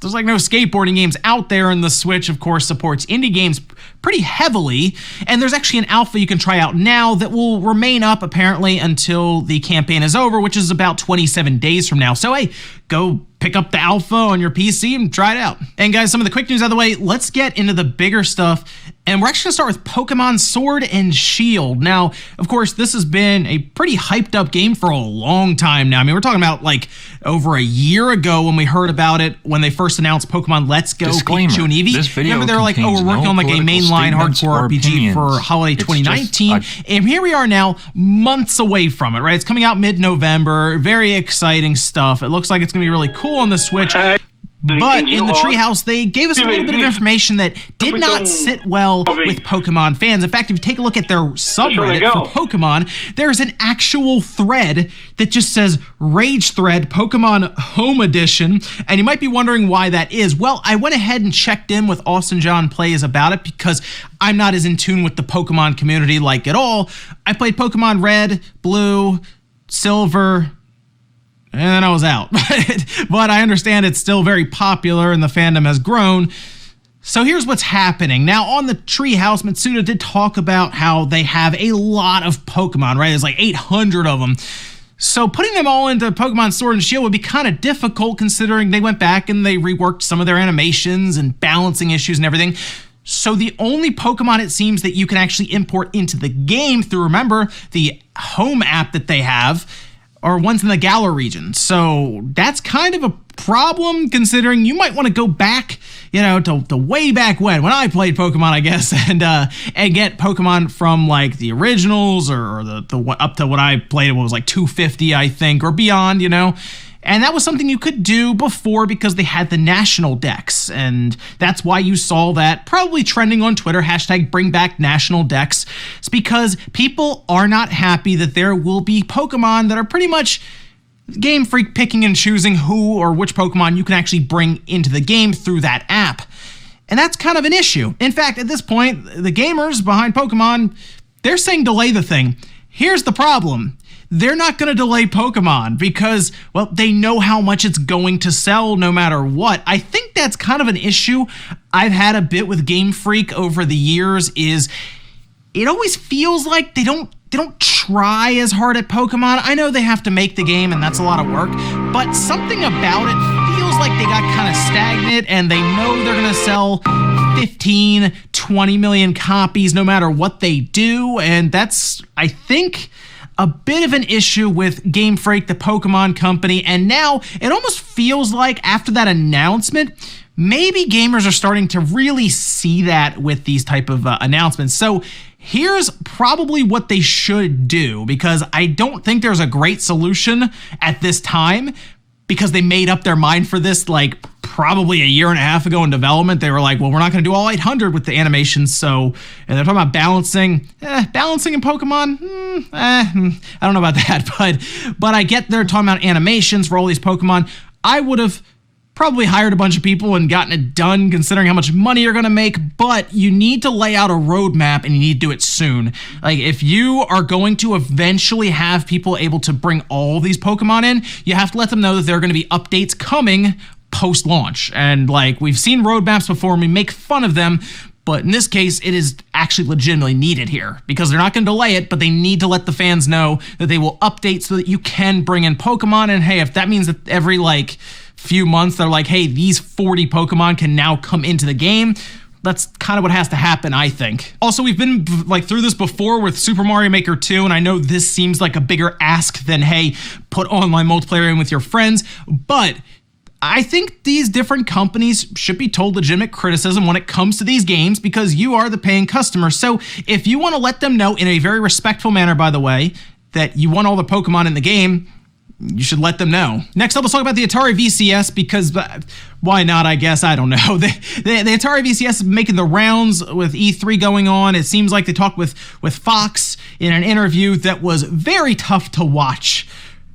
like no skateboarding games out there, and the Switch, of course, supports indie games pretty heavily. And there's actually an alpha you can try out now that will remain up, apparently, until the campaign is over, which is about 27 days from now. So, hey, go pick up the alpha on your PC and try it out. And guys, some of the quick news out of the way, let's get into the bigger stuff. And we're actually going to start with Pokemon Sword and Shield. Now, of course, this has been a pretty hyped up game for a long time now. I mean, we're talking about like over a year ago when we heard about it, when they first announced Pokemon Let's Go, Pikachu and Eevee. This video Remember, they were like, oh, we're working on like a mainline hardcore RPG for holiday 2019. And here we are now, months away from it, right? It's coming out mid-November. Very exciting stuff. It looks like it's going to be really cool on the Switch. But in the Treehouse, they gave us a little bit of information that did not sit well with Pokemon fans. In fact, if you take a look at their subreddit for Pokemon, there's an actual thread that just says Rage Thread Pokemon Home Edition. And you might be wondering why that is. Well, I went ahead and checked in with Austin John Plays about it because I'm not as in tune with the Pokemon community like at all. I played Pokemon Red, Blue, Silver, and then I was out. But I understand it's still very popular and the fandom has grown. So here's what's happening. Now, on the Treehouse, Mitsuda did talk about how they have a lot of Pokemon, right? There's like 800 of them. So putting them all into Pokemon Sword and Shield would be kind of difficult, considering they went back and they reworked some of their animations and balancing issues and everything. So the only Pokemon, it seems, that you can actually import into the game through, remember, the home app that they have, are ones in the Galar region. So that's kind of a problem, considering you might want to go back, you know, to way back when I played Pokemon, I guess, and get Pokemon from like the originals or the up to what I played, what was like 250, I think, or beyond, you know. And that was something you could do before because they had the national decks. And that's why you saw that probably trending on Twitter, hashtag bring back national decks. It's because people are not happy that there will be Pokemon that are pretty much Game Freak picking and choosing who or which Pokemon you can actually bring into the game through that app. And that's kind of an issue. In fact, at this point, the gamers behind Pokemon, they're saying delay the thing. Here's the problem. They're not going to delay Pokemon because, well, they know how much it's going to sell no matter what. I think that's kind of an issue I've had a bit with Game Freak over the years, is it always feels like they don't try as hard at Pokemon. I know they have to make the game and that's a lot of work, but something about it feels like they got kind of stagnant and they know they're going to sell 15, 20 million copies no matter what they do. And that's, I think, a bit of an issue with Game Freak, the Pokemon company. And now it almost feels like after that announcement, maybe gamers are starting to really see that with these type of announcements. So here's probably what they should do, because I don't think there's a great solution at this time, because they made up their mind for this like probably a year and a half ago in development. They were like, well, we're not going to do all 800 with the animations. So, and they're talking about balancing in Pokemon. I don't know about that, but I get they're talking about animations for all these Pokemon. I would have probably hired a bunch of people and gotten it done, considering how much money you're going to make, but you need to lay out a roadmap and you need to do it soon. Like, if you are going to eventually have people able to bring all these Pokemon in, you have to let them know that there are going to be updates coming post-launch. And like, we've seen roadmaps before and we make fun of them, but in this case, it is actually legitimately needed here, because they're not going to delay it, but they need to let the fans know that they will update so that you can bring in Pokemon. And hey, if that means that every like few months they're like, hey, these 40 Pokemon can now come into the game, that's kind of what has to happen, I think. Also, we've been like through this before with Super Mario Maker 2, and I know this seems like a bigger ask than, hey, put online multiplayer in with your friends, but I think these different companies should be told legitimate criticism when it comes to these games because you are the paying customer. So if you want to let them know in a very respectful manner, by the way, that you want all the Pokemon in the game, you should let them know. Next up, let's talk about the Atari VCS because why not, I guess? I don't know. The Atari VCS is making the rounds with E3 going on. It seems like they talked with Fox in an interview that was very tough to watch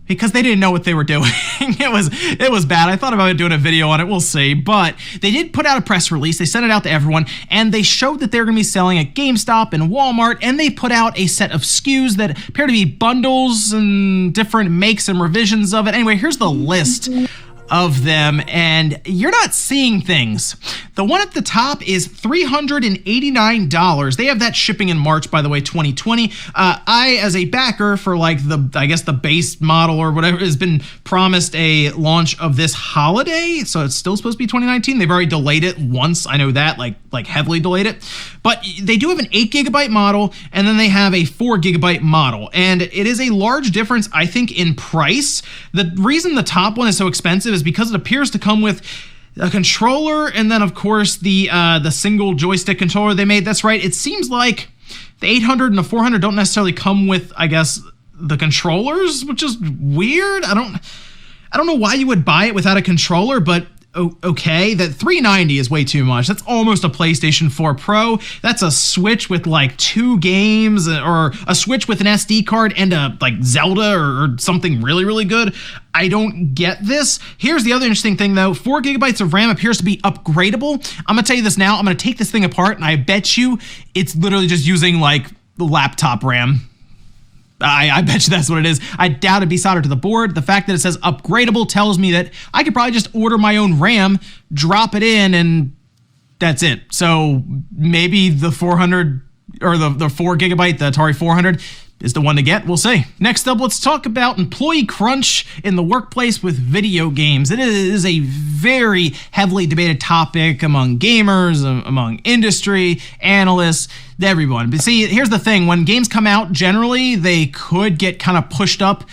because they didn't know what they were doing. It was bad. I thought about doing a video on it. We'll see. But they did put out a press release. They sent it out to everyone, and they showed that they're going to be selling at GameStop and Walmart, and they put out a set of SKUs that appear to be bundles and different makes and revisions of it. Anyway, here's the list of them, and you're not seeing things. The one at the top is $389. They have that shipping in March, by the way, 2020. I, as a backer for like the base model or whatever, has been promised a launch of this holiday, so it's still supposed to be 2019. They've already delayed it once. I know that, like heavily delayed it. But they do have an 8GB model, and then they have a 4GB model, and it is a large difference, I think, in price. The reason the top one is so expensive is because it appears to come with a controller and then, of course, the single joystick controller they made. That's right. It seems like the 800 and the 400 don't necessarily come with, I guess, the controllers, which is weird. I don't know why you would buy it without a controller, but okay, that $390 is way too much. That's almost a PlayStation 4 Pro. That's a Switch with like 2 games, or a Switch with an SD card and a like Zelda or something really, really good. I don't get this. Here's the other interesting thing though. 4GB of RAM appears to be upgradable. I'm gonna tell you this now. I'm gonna take this thing apart and I bet you it's literally just using like the laptop RAM. I bet you that's what it is. I doubt it'd be soldered to the board. The fact that it says upgradable tells me that I could probably just order my own RAM, drop it in, and that's it. So maybe the 400 or the 4GB, the Atari 400 is the one to get. We'll see. Next up, let's talk about employee crunch in the workplace with video games. It is a very heavily debated topic among gamers, among industry, analysts, everyone. But see, here's the thing. When games come out, generally, they could get kind of pushed up.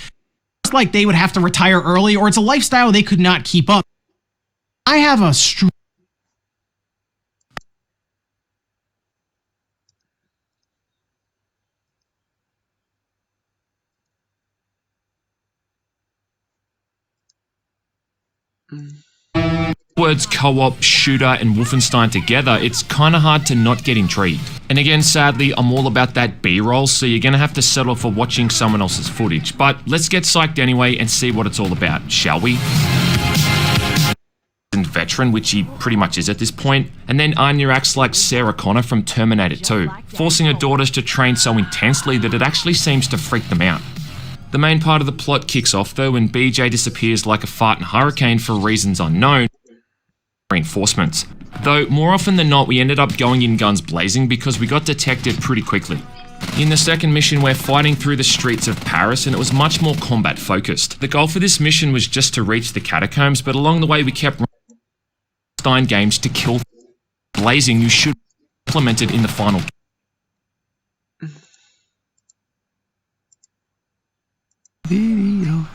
It's like they would have to retire early, or it's a lifestyle they could not keep up. I have a words co-op, shooter, and Wolfenstein together, it's kinda hard to not get intrigued. And again, sadly, I'm all about that B-roll, so you're gonna have to settle for watching someone else's footage. But let's get psyched anyway and see what it's all about, shall we? Veteran, which he pretty much is at this point, and then Anya acts like Sarah Connor from Terminator 2, forcing her daughters to train so intensely that it actually seems to freak them out. The main part of the plot kicks off though when BJ disappears like a fart in a hurricane for reasons unknown. Reinforcements. Though more often than not we ended up going in guns blazing because we got detected pretty quickly. In the second mission we're fighting through the streets of Paris and it was much more combat focused. The goal for this mission was just to reach the catacombs, but along the way we kept Stein games to kill blazing you should be implemented in the final. Video.